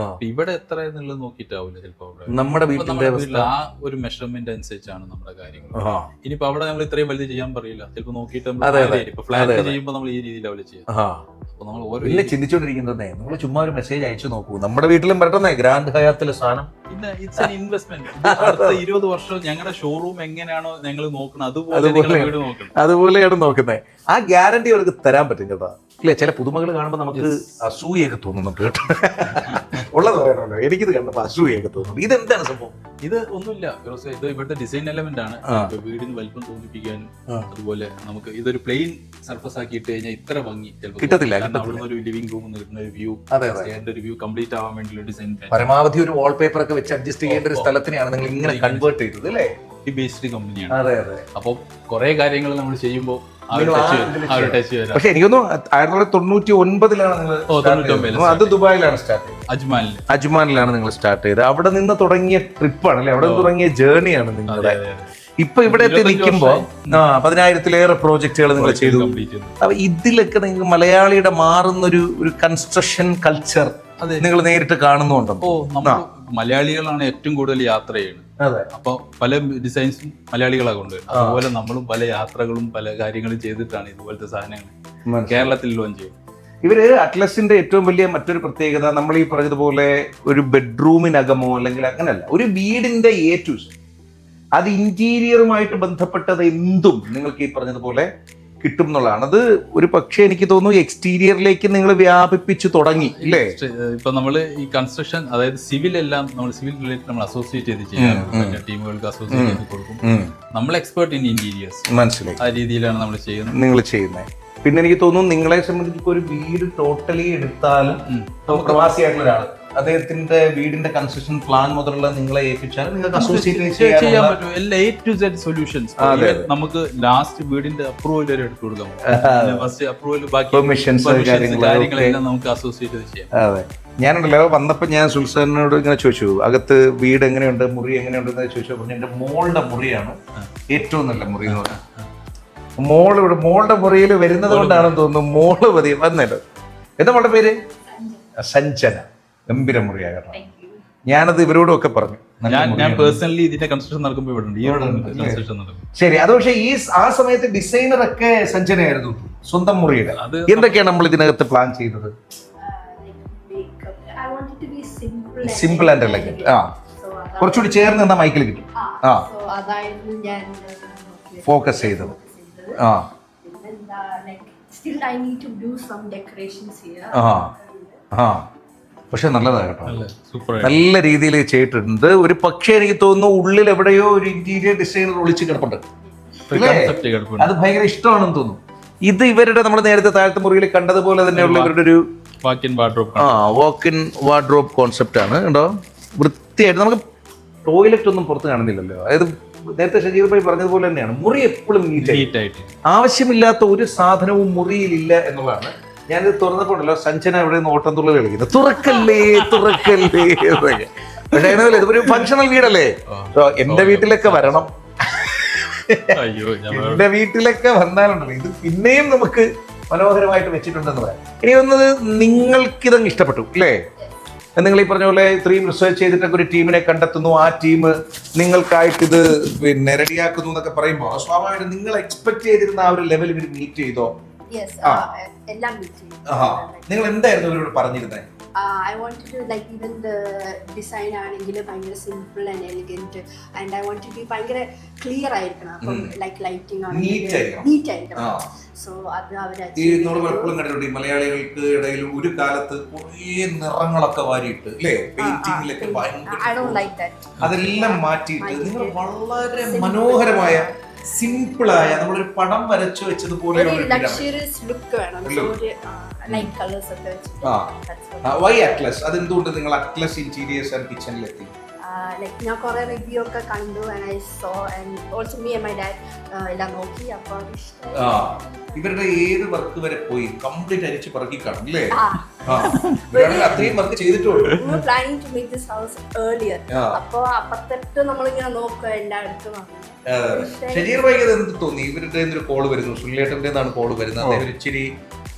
ഇവിടെ എത്ര എന്നുള്ളത് നോക്കിയിട്ടാവില്ല ചിലപ്പോൾ. നമ്മുടെ വീട്ടിലെ ആ ഒരു മെഷർമെന്റ് അനുസരിച്ചാണ് നമ്മുടെ കാര്യങ്ങൾ. ഇനിയിപ്പോ അവിടെ നമ്മൾ ഇത്രയും വലുത് ചെയ്യാൻ പറയില്ല, ചിലപ്പോൾ നോക്കിയിട്ട് ഇപ്പൊ ഫ്ലാറ്റ് ചെയ്യുമ്പോൾ നമ്മൾ ഈ രീതിയിലാവില്ല ചെയ്യാം. അപ്പൊ നമ്മൾ ഓരോ ചിന്തിച്ചോണ്ടിരിക്കുന്നതേ നമ്മൾ ചുമ്മാ ഒരു മെസ്സേജ് അയച്ചു നോക്കൂ. നമ്മുടെ വീട്ടിലും വരട്ടെ ഗ്രാൻഡ് ഹയാത്തിലെ സാധനം. പിന്നെ ഇറ്റ്സ് ആൻ ഇൻവെസ്റ്റ്മെന്റ്. അടുത്ത 20 വർഷം ഞങ്ങളുടെ ഷോറൂം എങ്ങനെയാണോ ഞങ്ങൾ നോക്കുന്നത് അതുപോലെയാണ് നോക്കുന്നത്. ആ ഗ്യാരണ്ടി അവർക്ക് തരാൻ പറ്റും കേട്ടോ. ഇല്ലേ, ചില പുതുമകൾ കാണുമ്പോൾ നമുക്ക് അസൂയൊക്കെ തോന്നുന്നുണ്ട് കേട്ടോ. ഉള്ളത് പറയണല്ലോ, എനിക്കിത് കണ്ടപ്പോൾ അസൂയൊക്കെ തോന്നുന്നു. ഇതെന്താണ് സംഭവം? ഇത് ഒന്നുമില്ല, ഇത് ഇവിടുത്തെ ഡിസൈൻ എലമെന്റ് ആണ്. വീടിന് വലിപ്പം തോന്നിപ്പിക്കാനും അതുപോലെ നമുക്ക് ഇതൊരു പ്ലെയിൻ സർഫസ് ആക്കി ഇട്ട് കഴിഞ്ഞാൽ ഇത്ര ഭംഗി കിട്ടത്തില്ല. അവിടുന്ന് ഒരു ലിവിംഗ് റൂം കിട്ടുന്ന ഒരു വ്യൂ, ഒരു വ്യൂ കംപ്ലീറ്റ് ആവാൻ വേണ്ടി ഡിസൈൻ. പരമാവധി ഒരു വാൾപേപ്പർ ഒക്കെ വെച്ച് അഡ്ജസ്റ്റ് ചെയ്യേണ്ട ഒരു സ്ഥലത്തിനെയാണ് നിങ്ങൾ ഇങ്ങനെ കൺവേർട്ട് ചെയ്തത് അല്ലേ? ഈ ബേസ്ഡ് കമ്പനിയാണ്. അതെ അതെ. അപ്പോൾ കുറെ കാര്യങ്ങൾ നമ്മൾ ചെയ്യുമ്പോൾ പക്ഷെ എനിക്കൊന്നും 1999 അത് ദുബായിലാണ് സ്റ്റാർട്ട് ചെയ്തത്. അജ്മാനിലാണ് നിങ്ങൾ സ്റ്റാർട്ട് ചെയ്തത്. അവിടെ നിന്ന് തുടങ്ങിയ ട്രിപ്പാണ് അല്ലെ, അവിടെ നിന്ന് തുടങ്ങിയ ജേർണിയാണ് നിങ്ങളുടെ. ഇപ്പൊ ഇവിടെ എത്തി നിൽക്കുമ്പോ 10,000-ലേറെ പ്രോജക്റ്റുകൾ നിങ്ങൾ ചെയ്തു. അപ്പൊ ഇതിലൊക്കെ നിങ്ങൾക്ക് മലയാളിയുടെ മാറുന്നൊരു കൺസ്ട്രക്ഷൻ കൾച്ചർ നിങ്ങൾ നേരിട്ട് കാണുന്നുണ്ടോ? മലയാളികളാണ് ഏറ്റവും കൂടുതൽ യാത്ര ചെയ്യുന്നത്. അപ്പൊ പല ഡിസൈൻസും മലയാളികളെ കൊണ്ട്, അതുപോലെ നമ്മളും പല യാത്രകളും പല കാര്യങ്ങളും ചെയ്തിട്ടാണ് ഇതുപോലത്തെ സാധനങ്ങൾ കേരളത്തിൽ ലോഞ്ച് ചെയ്യുന്നത്. ഇവര് അറ്റ്ലസിന്റെ ഏറ്റവും വലിയ മറ്റൊരു പ്രത്യേകത, നമ്മൾ ഈ പറഞ്ഞതുപോലെ ഒരു ബെഡ്റൂമിനകമോ അല്ലെങ്കിൽ അങ്ങനല്ല, ഒരു വീടിന്റെ A to Z, അത് ഇന്റീരിയറുമായിട്ട് ബന്ധപ്പെട്ടത് എന്തും നിങ്ങൾക്ക് ഈ പറഞ്ഞതുപോലെ കിട്ടും എന്നുള്ളതാണ്. അത് ഒരു പക്ഷേ എനിക്ക് തോന്നുന്നു എക്സ്റ്റീരിയറിലേക്ക് നിങ്ങൾ വ്യാപിപ്പിച്ചു തുടങ്ങി അല്ലേ? ഇപ്പൊ നമ്മള് ഈ കൺസ്ട്രക്ഷൻ, അതായത് സിവിൽ എല്ലാം നമ്മൾ സിവിൽ റിലേറ്റഡ് നമ്മൾ അസോസിയേറ്റ് ചെയ്ത് ചെയ്യാം, ടീമുകൾക്ക് അസോസിയേറ്റ് ചെയ്ത് കൊടുക്കും. നമ്മൾ എക്സ്പേർട്ട് ഇൻ ഇന്റീരിയേഴ്സ്, മനസ്സിലായി, ആ രീതിയിലാണ് നമ്മൾ ചെയ്യുന്നത്. നിങ്ങൾ ചെയ്യുന്നത്. പിന്നെ എനിക്ക് തോന്നുന്നു നിങ്ങളെ സംബന്ധിച്ച് ഒരു വീട് ടോട്ടലി എടുത്താലും പ്രവാസിയായിട്ടുള്ള ഒരാൾ അദ്ദേഹത്തിന്റെ വീടിന്റെ കൺസ്ട്രക്ഷൻ പ്ലാൻ മുതലുള്ള നിങ്ങളെ ഏൽപ്പിച്ചാൽ നിങ്ങൾക്ക് അസോസിയേറ്റ് ചെയ്യാൻ പറ്റും. എല്ലാ A to Z സൊല്യൂഷൻസ് നമുക്ക് ലാസ്റ്റ് വീടിന്റെ അപ്രൂവൽ വരെ എടുത്തു കൊടുക്കാം. ഫസ്റ്റ് അപ്രൂവൽ, ബാക്കി കാര്യങ്ങളെല്ലാം നമുക്ക് അസോസിയേറ്റ് ചെയ്യാം. അതെ, ഞാനുണ്ടല്ലോ വന്നപ്പോൾ ഞാൻ സുൽസാനോട് ഇങ്ങനെ ചോദിച്ചു, അകത്ത് വീട് എങ്ങനെയുണ്ട്, മുറി എങ്ങനെയുണ്ട് എന്ന് ചോദിച്ചു. എന്റെ മോളുടെ മുറിയാണ് ഏറ്റവും നല്ല മുറി എന്ന് പറഞ്ഞാൽ. മോളുടെ മുറിയിൽ വരുന്നത് കൊണ്ടാണെന്ന് തോന്നുന്നു മോള് മതി വന്നല്ലോ. എന്താ മോളുടെ പേര്? സഞ്ജന. ഗംഭീര മുറിയാകട്ടെ. ഞാനത് ഇവരോടും ഒക്കെ പറഞ്ഞു. ഞാൻ പേഴ്സണലി ഇതിന്റെ കൺസ്ട്രക്ഷൻ നടക്കുമ്പോൾ ശരി. അത് പക്ഷേ ആ സമയത്ത് ഡിസൈനർ ഒക്കെ സഞ്ജനയായിരുന്നു സ്വന്തം മുറിയുടെ. എന്തൊക്കെയാണ് നമ്മൾ ഇതിനകത്ത് പ്ലാൻ ചെയ്തത്? Simple and elegant. കുറച്ചുകൂടി ചേർന്ന് നിന്ന മൈക്കിൽ കിട്ടും. ഫോക്കസ് ചെയ്തത്. പക്ഷെ നല്ലതാകട്ടോ, നല്ല രീതിയിൽ ചെയ്തിട്ടുണ്ട്. ഒരു പക്ഷേ എനിക്ക് തോന്നുന്നു ഉള്ളിൽ എവിടെയോ ഒരു ഇന്റീരിയർ ഡിസൈനർ ഒളിച്ച് കിടപ്പുണ്ട്. അത് ഭയങ്കര ഇഷ്ടമാണെന്ന് തോന്നുന്നു. ഇത് ഇവരുടെ നമ്മൾ നേരത്തെ താഴത്തെ മുറിയിൽ കണ്ടതുപോലെ തന്നെയുള്ള ഇവരുടെ ഒരു വാക്ക് ഇൻ വാർഡ്രോബ് കോൺസെപ്റ്റ് ആണ് കേട്ടോ. വൃത്തിയായിട്ട് നമുക്ക് ടോയ്ലറ്റ് ഒന്നും പുറത്ത് കാണുന്നില്ലല്ലോ. അതായത് നേരത്തെ ഷജീർ ഭായി പറഞ്ഞതുപോലെ തന്നെയാണ്, മുറി എപ്പോഴും നീറ്റായിട്ട്, ആവശ്യമില്ലാത്ത ഒരു സാധനവും മുറിയിലില്ല എന്നുള്ളതാണ്. ഞാനിത് തുറന്നപ്പോണ്ടല്ലോ സഞ്ജന എവിടെ നിന്ന് ഓട്ടം തുള്ളൽ കളിക്കുന്നത്, തുറക്കല്ലേ എന്നൊക്കെ. പക്ഷേ ഇതൊരു ഫങ്ഷണൽ വീടല്ലേ, എന്റെ വീട്ടിലൊക്കെ വരണം. എന്റെ വീട്ടിലൊക്കെ വന്നാലുണ്ടല്ലോ ഇത് പിന്നെയും നമുക്ക് മനോഹരമായിട്ട് വെച്ചിട്ടുണ്ടെന്ന് പറയാം. ഇനി വന്നത് നിങ്ങൾക്കിതങ്ങ് ഇഷ്ടപ്പെട്ടു അല്ലേ? നിങ്ങൾ ഈ പറഞ്ഞ പോലെ ഇത്രയും റിസർച്ച് ചെയ്തിട്ടൊക്കെ ഒരു ടീമിനെ കണ്ടെത്തുന്നു, ആ ടീം നിങ്ങൾക്കായിട്ട് ഇത് പിന്നെ റെഡിയാക്കുന്നു എന്നൊക്കെ പറയുമ്പോൾ സ്വാഭാവികമായിട്ടും നിങ്ങൾ എക്സ്പെക്ട് ചെയ്തിരുന്ന ആ ഒരു ലെവൽ ഇവർ മീറ്റ് ചെയ്തോ? നിങ്ങൾ എന്തായിരുന്നു ഇവരോട് പറഞ്ഞിരുന്നത്? I wanted to like even the design ആണെങ്കിൽ ഭയങ്കര simple and elegant and I wanted to be ഭയങ്കര ക്ലിയർ ആയിരിക്കണം. അപ്പം ലൈക്ക് ലൈറ്റിംഗ് ആണെങ്കിൽ നീറ്റ് ആയിരിക്കണം. സോ അത് അവര് മലയാളികൾക്ക് ഇടയിൽ ഒരു കാലത്ത് കുറേ നിറങ്ങളൊക്കെ വാരിയിട്ട് അല്ലേ പെയിന്റിംഗിലൊക്കെ അതെല്ലാം മാറ്റിയിട്ട് നിങ്ങൾ വളരെ മനോഹരമായ സിമ്പിളായ നമ്മളൊരു പടം വരച്ചു വെച്ചതുപോലെ വൈ അറ്റ്ലസ്? അതെന്തുകൊണ്ട് നിങ്ങൾ അറ്റ്ലസ് ഇന്റീരിയേഴ്സ് ആൻഡ് കിച്ചണിലെത്തി? ലൈക്ക് ഞാൻ കുറെ റിവ്യൂ ഒക്കെ കണ്ടു and I saw and also me and my dad എല്ലാം നോക്കി. അപ്പോൾ ഇവരുടെ ഏത് വർക്ക് വരെ പോയി കംപ്ലീറ്റ് അരിച്ച് പറക്കി കാണും അല്ലേ? അത്രയും വർക്ക് ചെയ്തിട്ടുള്ളൂ. Planning to make this house earlier. അപ്പോൾ അപ്പത്തൊട്ട് നമ്മളിങ്ങനെ നോക്കുക എല്ലായിടത്തും. ഷജീർ ഭായിക്ക് എന്ത് തോന്നി? ഇവരുടെ ഒരു കോള് വരുന്നു, സുല്ലേട്ടൻ്റെ കോള് വരുന്നത്. അദ്ദേഹം ഇച്ചിരി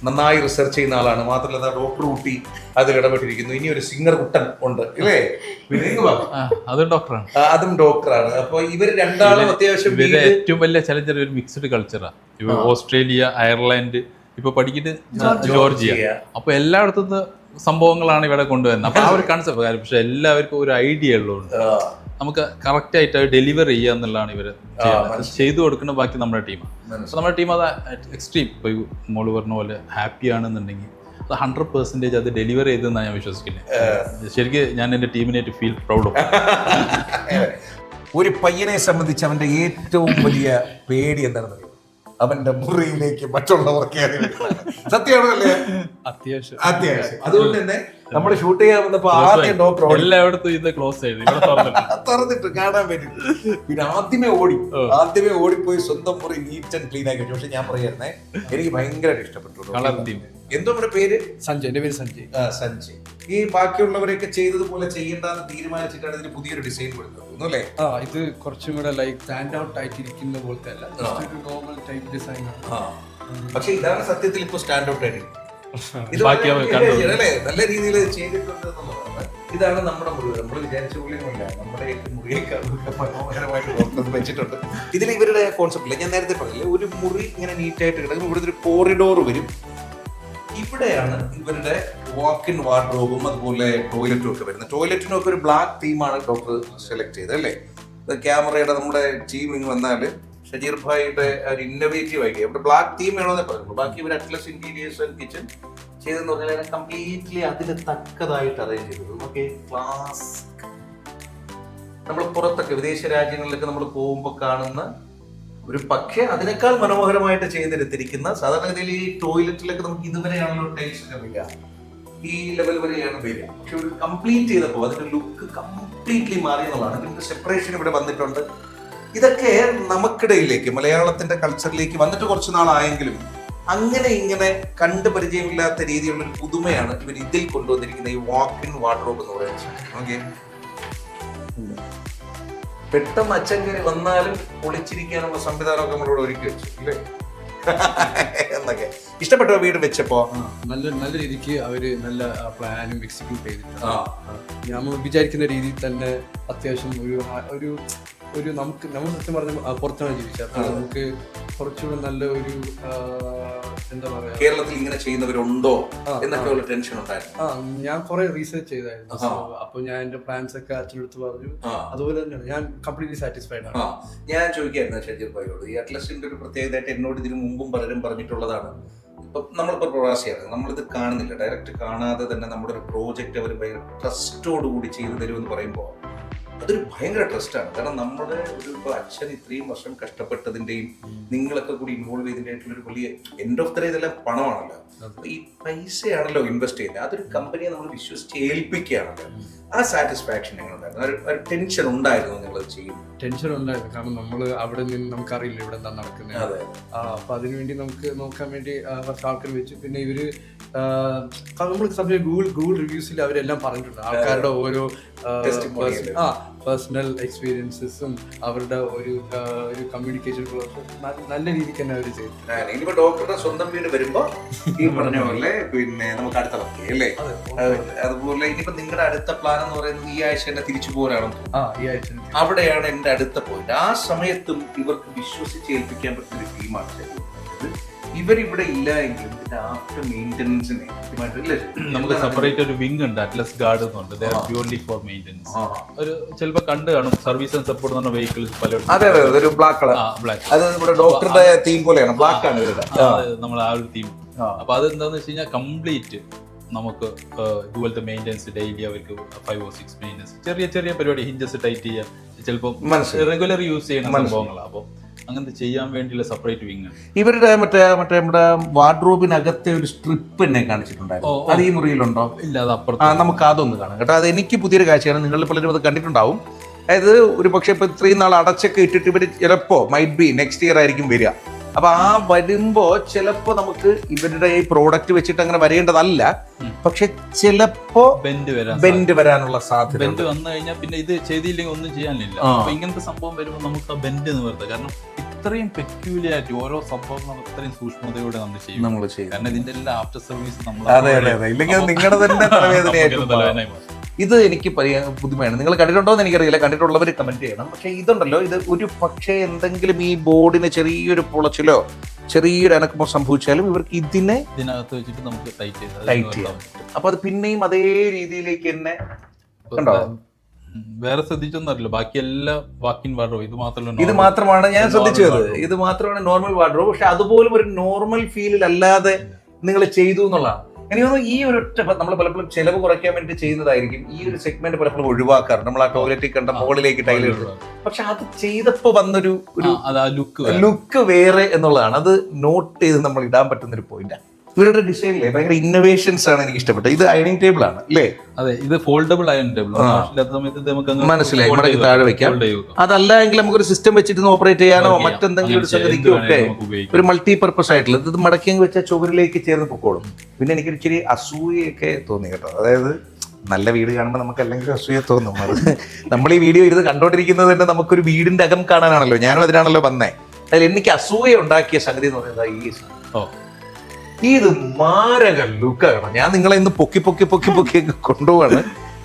നന്നായി റിസർച്ച് ചെയ്യുന്ന ആളാണ്. മാത്രമല്ല ഡോക്ടർ കുട്ടി അതിൽ ഇടപെട്ടിരിക്കുന്നു. ഇനി ഒരു സിംഗർ കുട്ടൻ ഉണ്ട് ഇല്ലേ? അതും ഡോക്ടറാണ്. അതും ഡോക്ടറാണ്. അപ്പൊ ഇവർ രണ്ടാളും അത്യാവശ്യം ഏറ്റവും വലിയ ചലഞ്ചർ ഒരു മിക്സ്ഡ് കൾച്ചറാണ്. ഇപ്പൊ ഓസ്ട്രേലിയ, അയർലൻഡ്, ഇപ്പൊ പഠിക്കുന്നത് ജോർജിയ. അപ്പൊ എല്ലായിടത്തും സംഭവങ്ങളാണ് ഇവിടെ കൊണ്ടുവരുന്നത്. അപ്പൊ ആ ഒരു കൺസെപ്റ്റ് കാര്യം. പക്ഷെ എല്ലാവർക്കും ഒരു ഐഡിയ ഉള്ളതുകൊണ്ട് നമുക്ക് കറക്റ്റ് ആയിട്ട് അത് ഡെലിവർ ചെയ്യുക എന്നുള്ളതാണ് ഇവർ ചെയ്തു കൊടുക്കുന്ന. ബാക്കി നമ്മുടെ ടീമാണ്. അപ്പൊ നമ്മുടെ ടീം അത് എക്സ്ട്രീം. ഇപ്പൊ മോള് പറഞ്ഞ പോലെ ഹാപ്പി ആണെന്നുണ്ടെങ്കിൽ അത് 100% അത് ഡെലിവർ ചെയ്തെന്നാണ് ഞാൻ വിശ്വസിക്കുന്നത്. ശരിക്കും ഞാൻ എൻ്റെ ടീമിനായിട്ട് ഫീൽ പ്രൗഡ്. ഒരു പയ്യനെ സംബന്ധിച്ച് അവന്റെ ഏറ്റവും വലിയ പേടി എന്താണെന്ന് അവന്റെ മുറിയിലേക്ക് മറ്റുള്ളവർ കയറി സത്യമാണല്ലേ? അത്യാവശ്യം. അതുകൊണ്ട് തന്നെ നമ്മൾ ഷൂട്ട് ചെയ്യാൻ വന്നപ്പോ ആദ്യം ഡോക്ടർ എല്ലായിടത്തും ഇത് ക്ലോസ് ചെയ്ത് തുറന്നിട്ട് കാണാൻ വേണ്ടി. പിന്നെ ആദ്യമേ ഓടിപ്പോയി സ്വന്തം മുറി നീറ്റ് ആൻഡ് ക്ലീൻ ആക്കി വെച്ചു. പക്ഷെ ഞാൻ പറയായിരുന്നേ, എനിക്ക് ഭയങ്കരമായിട്ട് ഇഷ്ടപ്പെട്ടു. എന്തോ നമ്മുടെ പേര് സഞ്ജയ്. എന്റെ പേര് സഞ്ജയ്. സഞ്ജയ്. ഈ ബാക്കിയുള്ളവരെയൊക്കെ ചെയ്തതുപോലെ ചെയ്യേണ്ടെന്ന് തീരുമാനിച്ചിട്ടാണ് ഇതിന് പുതിയൊരു ഡിസൈൻ കൊടുത്തത് അല്ലേ? ഇത് കുറച്ചും കൂടെ ലൈക്ക് സ്റ്റാൻഡ് ഔട്ട് ആയിട്ടിരിക്കുന്ന പോലത്തെ അല്ല, നോർമൽ ടൈപ്പ് ഡിസൈൻ ആണ്. പക്ഷെ ഇതാണ് സത്യത്തിൽ ഇപ്പൊ സ്റ്റാൻഡ് ഔട്ട് ആയിട്ട് നല്ല രീതിയിൽ ചെയ്തിട്ടുണ്ട് എന്നുള്ളതാണ്. ഇതാണ് നമ്മുടെ മുറി. നമ്മൾ വിചാരിച്ച പോലെയൊന്നുമില്ല, നമ്മുടെ മുറിയേക്കാൾ മനോഹരമായിട്ട് വെച്ചിട്ടുണ്ട്. ഇതിൽ ഇവരുടെ കോൺസെപ്റ്റ് ഇല്ല. ഞാൻ നേരത്തെ പറഞ്ഞില്ലേ, ഒരു മുറി ഇങ്ങനെ നീറ്റായിട്ട് കിടക്കും. ഇവിടുത്തെ ഒരു കോറിഡോർ വരും. ഇവിടെയാണ് ഇവരുടെ വാക്ക് ഇൻ വാർഡ്രോബും അതുപോലെ ടോയ്ലറ്റും ഒക്കെ വരുന്നത്. ടോയ്ലറ്റിനും ഒക്കെ ഒരു ബ്ലാക്ക് തീമാണ് ഡോക്ടർ സെലക്ട് ചെയ്തത് അല്ലേ? ക്യാമറയുടെ നമ്മുടെ ടീം ഇങ്ങ് വന്നാൽ ഷജീർ ഭായിയുടെ ഒരു ഇന്നോവേറ്റീവ് ഐഡിയ. ഇവിടെ ബ്ലാക്ക് തീം വേണമെന്നേ പറയുള്ളൂ. ബാക്കി ഇവർ അറ്റ്ലസ് ഇന്റീരിയേഴ്സ് ആൻഡ് കിച്ചൺ ചെയ്തെന്ന് പറഞ്ഞാൽ കംപ്ലീറ്റ്ലി അതിന് തക്കതായിട്ട് അറേഞ്ച് ചെയ്തത്. Okay, class. നമ്മൾ പുറത്തൊക്കെ വിദേശ രാജ്യങ്ങളിലൊക്കെ നമ്മൾ പോകുമ്പോൾ കാണുന്ന ഒരു പക്ഷേ അതിനേക്കാൾ മനോഹരമായിട്ട് ചെയ്തെടുത്തിരിക്കുന്ന, സാധാരണഗതിയിൽ ഈ ടോയ്ലറ്റിലൊക്കെ നമുക്ക് ഇതുവരെയാണല്ലോ ടൈൽസ് വരിക, ഈ ലെവൽ വരെയാണ് വരിക. പക്ഷെ ഒരു കംപ്ലീറ്റ് ചെയ്തപ്പോൾ അതിന്റെ ലുക്ക് കംപ്ലീറ്റ്ലി മാറി എന്നുള്ളതാണ്. പിന്നെ സെപ്പറേഷൻ ഇവിടെ വന്നിട്ടുണ്ട്. ഇതൊക്കെ നമുക്കിടയിലേക്ക് മലയാളത്തിന്റെ കൾച്ചറിലേക്ക് വന്നിട്ട് കുറച്ച് നാളായെങ്കിലും അങ്ങനെ ഇങ്ങനെ കണ്ടു പരിചയമില്ലാത്ത രീതിയിലുള്ള ഒരു പുതുമയാണ് ഇവർ ഇതിൽ കൊണ്ടുവന്നിരിക്കുന്ന ഈ വാക്ക് ഇൻ വാർഡ്രോബ് എന്ന് പറയുന്നത്. ഓക്കെ, പെട്ടെന്ന് അച്ഛൻ കയറി വന്നാലും ഒളിച്ചിരിക്കാനുള്ള സംവിധാനമൊക്കെ നമ്മളിവിടെ ഒരുക്കി വെച്ചു അല്ലേ? എന്നൊക്കെ ഇഷ്ടപ്പെട്ടോ വീട് വെച്ചപ്പോ? നല്ല രീതിക്ക് അവര് നല്ല പ്ലാനും എക്സിക്യൂട്ട് ചെയ്തിട്ടുണ്ട്. നമ്മൾ വിചാരിക്കുന്ന രീതിയിൽ തന്നെ അത്യാവശ്യം ഒരു നമുക്ക് സത്യം പറഞ്ഞ പുറത്താണ് ജീവിച്ചത്. അപ്പോൾ നമുക്ക് കുറച്ചുകൂടെ നല്ല ഒരു എന്താ പറയാ, കേരളത്തിൽ ഇങ്ങനെ ചെയ്യുന്നവരുണ്ടോ എന്നൊക്കെ ഉള്ള ടെൻഷൻ ഉണ്ടായിരുന്നു. ഞാൻ കുറെ റീസെർച്ച് ചെയ്തായിരുന്നു. അപ്പൊ ഞാൻ എന്റെ പ്ലാൻസ് ഒക്കെ അച്ഛനടുത്ത് പറഞ്ഞു. അതുപോലെ തന്നെയാണ് ഞാൻ കംപ്ലീറ്റ്ലി സാറ്റിസ്ഫൈഡ് ആണ്. ഞാൻ ചോദിക്കായിരുന്നു ഷജീർ ഭായിയോട്, ഈ അറ്റ്ലസിന്റെ ഒരു പ്രത്യേകതയായിട്ട് എന്നോട് ഇതിനു മുമ്പും പലരും പറഞ്ഞിട്ടുള്ളതാണ്. ഇപ്പൊ നമ്മളിപ്പോ പ്രവാസിയാണ്, നമ്മളിത് കാണുന്നില്ല, ഡയറക്റ്റ് കാണാതെ തന്നെ നമ്മുടെ ഒരു പ്രോജക്റ്റ് അവർ ഭയങ്കര ട്രസ്റ്റോടുകൂടി ചെയ്തു തരുമെന്ന് പറയുമ്പോൾ അതൊരു ഭയങ്കര ട്രസ്റ്റാണ്. കാരണം നമ്മുടെ ഒരു അച്ഛൻ ഇത്രയും വർഷം കഷ്ടപ്പെട്ടതിന്റെയും നിങ്ങളൊക്കെ കൂടി ഇൻവോൾവ് ചെയ്തതിൻ്റെ ആയിട്ടുള്ള ഒരു വലിയ എൻഡ് ഓഫ് ദ ഡേ ഇതെല്ലാം പണമാണല്ലോ. ഈ പൈസയാണല്ലോ ഇൻവെസ്റ്റ് ചെയ്യുന്നത്. അതൊരു കമ്പനിയെ നമ്മൾ വിശ്വസിച്ച് ഏൽപ്പിക്കുകയാണല്ലോ. ആ സാറ്റിസ്ഫാക്ഷൻ എങ്ങനെയുണ്ടായിരുന്നു? ഒരു ടെൻഷൻ ഉണ്ടായിരുന്നു നിങ്ങൾ ചെയ്യുന്നത്? ടെൻഷൻ ഉണ്ടായിരുന്നു. കാരണം നമ്മൾ അവിടെ നിന്ന് നമുക്കറിയില്ല ഇവിടെ എന്താ നടക്കുന്നത്. അപ്പൊ അതിനുവേണ്ടി നമുക്ക് നോക്കാൻ വേണ്ടി കുറച്ച് ആൾക്കാർ വെച്ചു. പിന്നെ ഇവര് നമ്മൾ സമയം ഗൂഗിൾ റിവ്യൂസിൽ അവരെല്ലാം പറഞ്ഞിട്ടുണ്ട്. ആൾക്കാരുടെ ഓരോ പേഴ്സണൽ എക്സ്പീരിയൻസസും അവരുടെ ഒരു കമ്മ്യൂണിക്കേഷൻ നല്ല രീതിക്ക് തന്നെ അവർ ചെയ്തു. ഇനിയിപ്പോ ഡോക്ടറുടെ സ്വന്തം വീട് വരുമ്പോ ഈ പറഞ്ഞ പോലെ പിന്നെ നമുക്ക് അടുത്ത വർക്ക് അല്ലേ? അതുപോലെ ഇനിയിപ്പോ നിങ്ങളുടെ അടുത്ത പ്ലാൻ എന്ന് പറയുന്നത് ഈ ആഴ്ച തന്നെ തിരിച്ചു പോരാണോ? ഈ ആഴ്ച അവിടെയാണ് എന്റെ അടുത്ത പോയിന്റ്. ആ സമയത്തും ഇവർക്ക് വിശ്വസിച്ച് ഏൽപ്പിക്കാൻ പറ്റുന്ന ഒരു ടീമാണ്. ഇവരിവിടെ ഇല്ല എങ്കിലും ആഫ്റ്റർ മെയിൻ്റനൻസിന് നമുക്ക് സെപ്പറേറ്റ് ഒരു വിങ് ഉണ്ട്, അറ്റ്ലസ് ഗാർഡ് എന്നുണ്ട്. Purely four maintenance. ഒരു ചിലപ്പോൾ കണ്ടു കാണും സർവീസ് ആൻഡ് സപ്പോർട്ട് എന്ന് പറഞ്ഞ വെഹിക്കിൾസ് പല. അതെ, ഒരു ബ്ലാക്ക് കളർ. അത് നമ്മുടെ ഡോക്ടറുടെ തീം പോലെയാണ്, ബ്ലാക്ക് ആണ് നമ്മൾ ആ ഒരു തീം. അപ്പൊ അതെന്താന്ന് വെച്ച് കഴിഞ്ഞാൽ കംപ്ലീറ്റ് നമുക്ക് ഇതുപോലത്തെ മെയിൻ്റനൻസ് ഡെയിലി അവർക്ക് 5 or 6 മെയിൻ്റനൻസ്, ചെറിയ ചെറിയ പരിപാടി, ഹിഞ്ചസ് ടൈറ്റ് ചെയ്യുക, ചിലപ്പോൾ റെഗുലർ യൂസ് ചെയ്യുന്ന സംഭവങ്ങളാണ്. അപ്പോൾ അങ്ങനത്തെ ചെയ്യാൻ വേണ്ടിയുള്ള സെപ്പറേറ്റ് വിങ്. ഇവരുടെ മറ്റേ നമ്മുടെ വാർഡ്രോബിനകത്തെ ഒരു സ്ട്രിപ്പ് എന്നെ കാണിച്ചിട്ടുണ്ടായിരുന്നു. അത് ഈ മുറിയിലുണ്ടോ? ഇല്ല, അത് അപ്പുറത്ത്. നമുക്ക് അതൊന്ന് കാണാം കേട്ടോ. അത് എനിക്ക് പുതിയൊരു കാഴ്ചയാണ്. നിങ്ങൾ പലരും അത് കണ്ടിട്ടുണ്ടാവും. അതായത് ഒരു പക്ഷേ ഇപ്പൊ ഇത്രയും നാൾ അടച്ചൊക്കെ ഇട്ടിട്ട് ഇവർ ചിലപ്പോ മൈറ്റ് ബി നെക്സ്റ്റ് ഇയർ ആയിരിക്കും വരിക. അപ്പൊ ആ വരുമ്പോ ചിലപ്പോ നമുക്ക് ഇവരുടെ ഈ പ്രോഡക്റ്റ് വെച്ചിട്ട് അങ്ങനെ വരേണ്ടതല്ല, പക്ഷെ ചിലപ്പോ ബെൻഡ് വരാനുള്ള സാധ്യത. ബെൻഡ് വന്നു കഴിഞ്ഞാൽ പിന്നെ ഇത് ചെയ്തില്ലെങ്കിൽ ഒന്നും ചെയ്യാനില്ല. അപ്പൊ ഇങ്ങനത്തെ സംഭവം വരുമ്പോൾ നമുക്ക് ആ ബെൻഡ് നിവർത്താം. കാരണം ഇത്രയും പെക്യൂലിയാരിറ്റി ഓരോ സംഭവങ്ങളും ഇത്രയും സൂക്ഷ്മതയോടെ നമ്മൾ ചെയ്യും. കാരണം ഇതിന്റെ എല്ലാം ആഫ്റ്റർ സർവീസ് നമ്മൾ ഇല്ലെങ്കിൽ നിങ്ങളുടെ തന്നെ തലവേദനയായിട്ട്. ഇത് എനിക്ക് പുതുമയാണ്. നിങ്ങൾ കണ്ടിട്ടുണ്ടോ എന്ന് എനിക്കറിയില്ല, കണ്ടിട്ടുള്ളവർ കമന്റ് ചെയ്യണം. പക്ഷെ ഇതുണ്ടല്ലോ, ഇത് ഒരു പക്ഷേ എന്തെങ്കിലും ഈ ബോർഡിന് ചെറിയൊരു പൊളച്ചിലോ ചെറിയൊരു അനക്കമോ സംഭവിച്ചാലും ഇവർക്ക് ഇതിനകത്ത് വെച്ചിട്ട് നമുക്ക് ടൈറ്റ് ചെയ്യാം. അപ്പൊ അത് പിന്നെയും അതേ രീതിയിലേക്ക് തന്നെ കണ്ടോ. വേറെ ശ്രദ്ധിച്ചൊന്നും അറിയില്ല, ബാക്കി എല്ലാ വാക്കിൻ വാർഡ്രോബ് ഇത് മാത്രമാണ് ഞാൻ ശ്രദ്ധിച്ചത്. ഇത് മാത്രമാണ് നോർമൽ വാർഡ്രോബ്. പക്ഷെ അതുപോലും ഒരു നോർമൽ ഫീലിൽ അല്ലാതെ നിങ്ങൾ ചെയ്തു എന്നുള്ളതാണ്. എനിക്ക് തോന്നുന്നു ഈ ഒരൊറ്റ നമ്മൾ പലപ്പോഴും ചെലവ് കുറയ്ക്കാൻ വേണ്ടി ചെയ്യുന്നതായിരിക്കും. ഈ ഒരു സെഗ്മെന്റ് പലപ്പോഴും ഒഴിവാക്കാറ്. നമ്മൾ ആ ടോയ്ലറ്റിൽ കണ്ട മുകളിലേക്ക് ടൈൽ ഇടുന്നത്. പക്ഷെ അത് ചെയ്തപ്പോ വന്നൊരു ലുക്ക് വേറെ എന്നുള്ളതാണ്. അത് നോട്ട് ചെയ്ത് നമ്മൾ ഇടാൻ പറ്റുന്ന ഒരു പോയിന്റാണ്. ഇവരുടെ ഡിസൈനിലെ ഭയങ്കര ഇന്നോവേഷൻസ് ആണ് എനിക്ക് ഇഷ്ടപ്പെട്ടത്. ഇത് അയണിംഗ് ടേബിൾ ആണ് അല്ലേ? അതെ, ഇത് ഫോൾഡബിൾ അയൺ ടേബിൾ. മനസ്സിലായി, മടക്കി താഴെ വെക്കാം. അതല്ല എങ്കിൽ നമുക്കൊരു സിസ്റ്റം വെച്ചിട്ട് ഓപ്പറേറ്റ് ചെയ്യാനോ മറ്റെന്തെങ്കിലും ഒരു സംഗതിക്കോ ഒക്കെ ഒരു മൾട്ടി പർപ്പസ് ആയിട്ടുള്ള ഇത് മടക്കി വെച്ചാൽ ചുവരിലേക്ക് ചേർന്ന് പൊക്കോളും. പിന്നെ എനിക്ക് ഇച്ചിരി അസൂയൊക്കെ തോന്നി കേട്ടോ. അതായത് നല്ല വീട് കാണുമ്പോൾ നമുക്ക് അല്ലെങ്കിൽ അസൂയ തോന്നും. അത് നമ്മൾ ഈ വീഡിയോ ഇരുന്ന് കണ്ടോണ്ടിരിക്കുന്നത് തന്നെ നമുക്കൊരു വീടിന്റെ അകം കാണാനാണല്ലോ. ഞാനും അതിനാണല്ലോ വന്നേ. അതിൽ എനിക്ക് അസൂയ ഉണ്ടാക്കിയ സംഗതി എന്ന് പറയുന്നത് ഇത് മാരക ലുക്കാണ്. ഞാൻ നിങ്ങളെ ഇന്ന് പൊക്കി കൊണ്ടുപോവാണ്.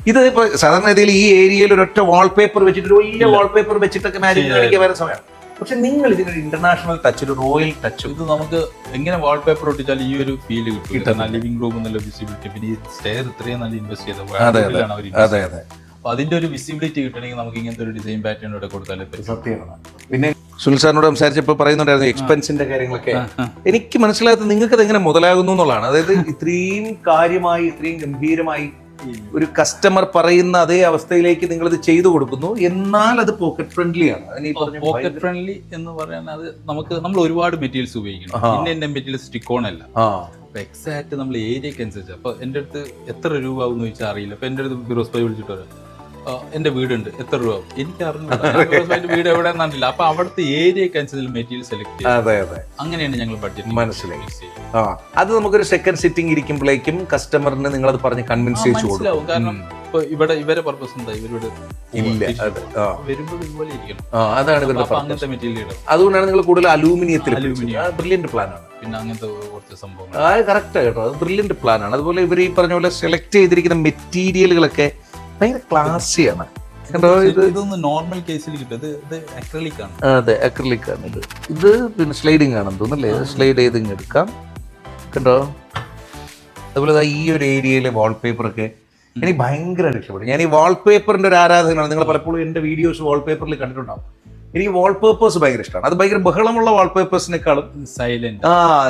ഇത് ഇപ്പൊ സാധാരണ രീതിയിൽ ഈ ഏരിയയിൽ ഒരൊറ്റ വാൾപേപ്പർ വെച്ചിട്ട് ഒരു വലിയ വാൾപേപ്പർ വെച്ചിട്ടൊക്കെ മാജിക് കളിക്കാൻ വരുന്ന സമയമാണ്. പക്ഷെ നിങ്ങൾ ഇതിനൊരു ഇന്റർനാഷണൽ ടച്ച്, ഒരു റോയൽ ടച്ച്. ഇത് നമുക്ക് എങ്ങനെ വാൾപേപ്പർ ഒട്ടിച്ചാൽ ഈ ഒരു ഫീല് കിട്ടും. ലിവിംഗ് റൂം നല്ല വിസിബിലിറ്റി, പിന്നെ ഈ സ്റ്റെയർ ഇത്രയും നല്ല ഇൻവെസ്റ്റ് ചെയ്തത്. അതെ. അപ്പൊ അതിന്റെ ഒരു വിസിബിലിറ്റി കിട്ടണമെങ്കിൽ നമുക്ക് ഇങ്ങനത്തെ ഒരു ഡിസൈൻ പാറ്റേൺ ഇവിടെ കൊടുത്താലേ സത്യമാണ്. പിന്നെ സുനിൽ സാറിനോട് സംസാരിച്ചപ്പോൾ പറയുന്നുണ്ടായിരുന്നു എക്സ്പെൻസിന്റെ കാര്യങ്ങളൊക്കെ. എനിക്ക് മനസ്സിലായത് നിങ്ങൾക്ക് അത് എങ്ങനെ മുതലാകുന്നു എന്നുള്ളതാണ്. അതായത് ഇത്രയും കാര്യമായി, ഇത്രയും ഗംഭീരമായി ഒരു കസ്റ്റമർ പറയുന്ന അതേ അവസ്ഥയിലേക്ക് നിങ്ങൾ ഇത് ചെയ്തു കൊടുക്കുന്നു, എന്നാൽ അത് പോക്കറ്റ് ഫ്രണ്ട്ലി ആണ്. പോക്കറ്റ് ഫ്രണ്ട്ലി എന്ന് പറയാൻ അത് നമ്മൾ ഒരുപാട് മെറ്റീരിയൽസ് ഉപയോഗിക്കണം. പിന്നെ മെറ്റീരിയൽ സ്റ്റിക്കോൺ അല്ല. എക്സാക്ട് നമ്മൾ ഏരിയക്ക് അനുസരിച്ച്. അപ്പൊ എന്റെ അടുത്ത് എത്ര രൂപ ആവും എന്ന് ചോദിച്ചാൽ അറിയില്ല. അപ്പൊ എന്റെ അടുത്ത് ഫിറോസ് ഭായി വിളിച്ചിട്ട് പറയാം, എന്റെ വീടുണ്ട്, എത്ര രൂപ ആവും? എനിക്ക് അറിഞ്ഞില്ല, വീട് എവിടെ നിന്നില്ല. അപ്പൊ അവിടുത്തെ ഏരിയക്ക് അനുസരിച്ച് മെറ്റീരിയൽ സെലക്ട് ചെയ്യും. അങ്ങനെയാണ് ഞങ്ങൾ ബഡ്ജറ്റ്. മനസ്സിലായി. അത് നമുക്കൊരു സെക്കൻഡ് സിറ്റിംഗ് ഇരിക്കുമ്പോഴേക്കും കസ്റ്റമറിന് നിങ്ങൾ അത് പറഞ്ഞ് കൺവിൻസ് ചെയ്തു കൊടുക്കും. കാരണം ഇപ്പൊ ഇവിടെ ഇവരെ പർപ്പസ് എന്താ, ഇവരുടെ വരുമ്പോൾ ഇതുപോലെ ഇരിക്കണം. അതാണ് ഇവരുടെ അങ്ങനത്തെ മെറ്റീരിയൽ ഇടും. അതുകൊണ്ടാണ് നിങ്ങൾ കൂടുതൽ അലൂമിനിയത്തിൽ. ബ്രില്യന്റ് പ്ലാൻ ആണ്. പിന്നെ അങ്ങനത്തെ കുറച്ച് സംഭവം കറക്റ്റ് കേട്ടോ. അത് ബ്രില്യന്റ് പ്ലാൻ ആണ്. അതുപോലെ ഇവർ ഈ പറഞ്ഞ പോലെ സെലക്ട് ചെയ്തിരിക്കുന്ന മെറ്റീരിയലുകളൊക്കെ ഭയങ്കര ക്ലാസിയാണ്. ഇതൊന്നും നോർമൽ കേസിൽ കിട്ടും. ഇത് അക്രിലിക് ആണ്. അതെ, അക്രിലിക് ആണ്. ഇത് പിന്നെ സ്ലൈഡിങ് ആണെന്ന് തോന്നുന്നല്ലേ? സ്ലൈഡ് ചെയ്ത് ഇങ്ങ് എടുക്കാം കണ്ടോ. അതുപോലെ ഈ ഒരു ഏരിയയിലെ വാൾപേപ്പർ ഒക്കെ എനിക്ക് ഭയങ്കരമായിട്ട് ഇഷ്ടപ്പെട്ടു. ഞാൻ ഈ വാൾപേപ്പറിന്റെ ഒരു ആരാധകനാണ്. നിങ്ങൾ പലപ്പോഴും എന്റെ വീഡിയോസ് വാൾപേപ്പറിൽ കണ്ടിട്ടുണ്ടാവും. എനിക്ക് വാൾപേപ്പേഴ്സ് ഭയങ്കര ഇഷ്ടമാണ്. അത് ഭയങ്കര ബഹളമുള്ള വാൾപേപ്പേഴ്സിനെക്കാളും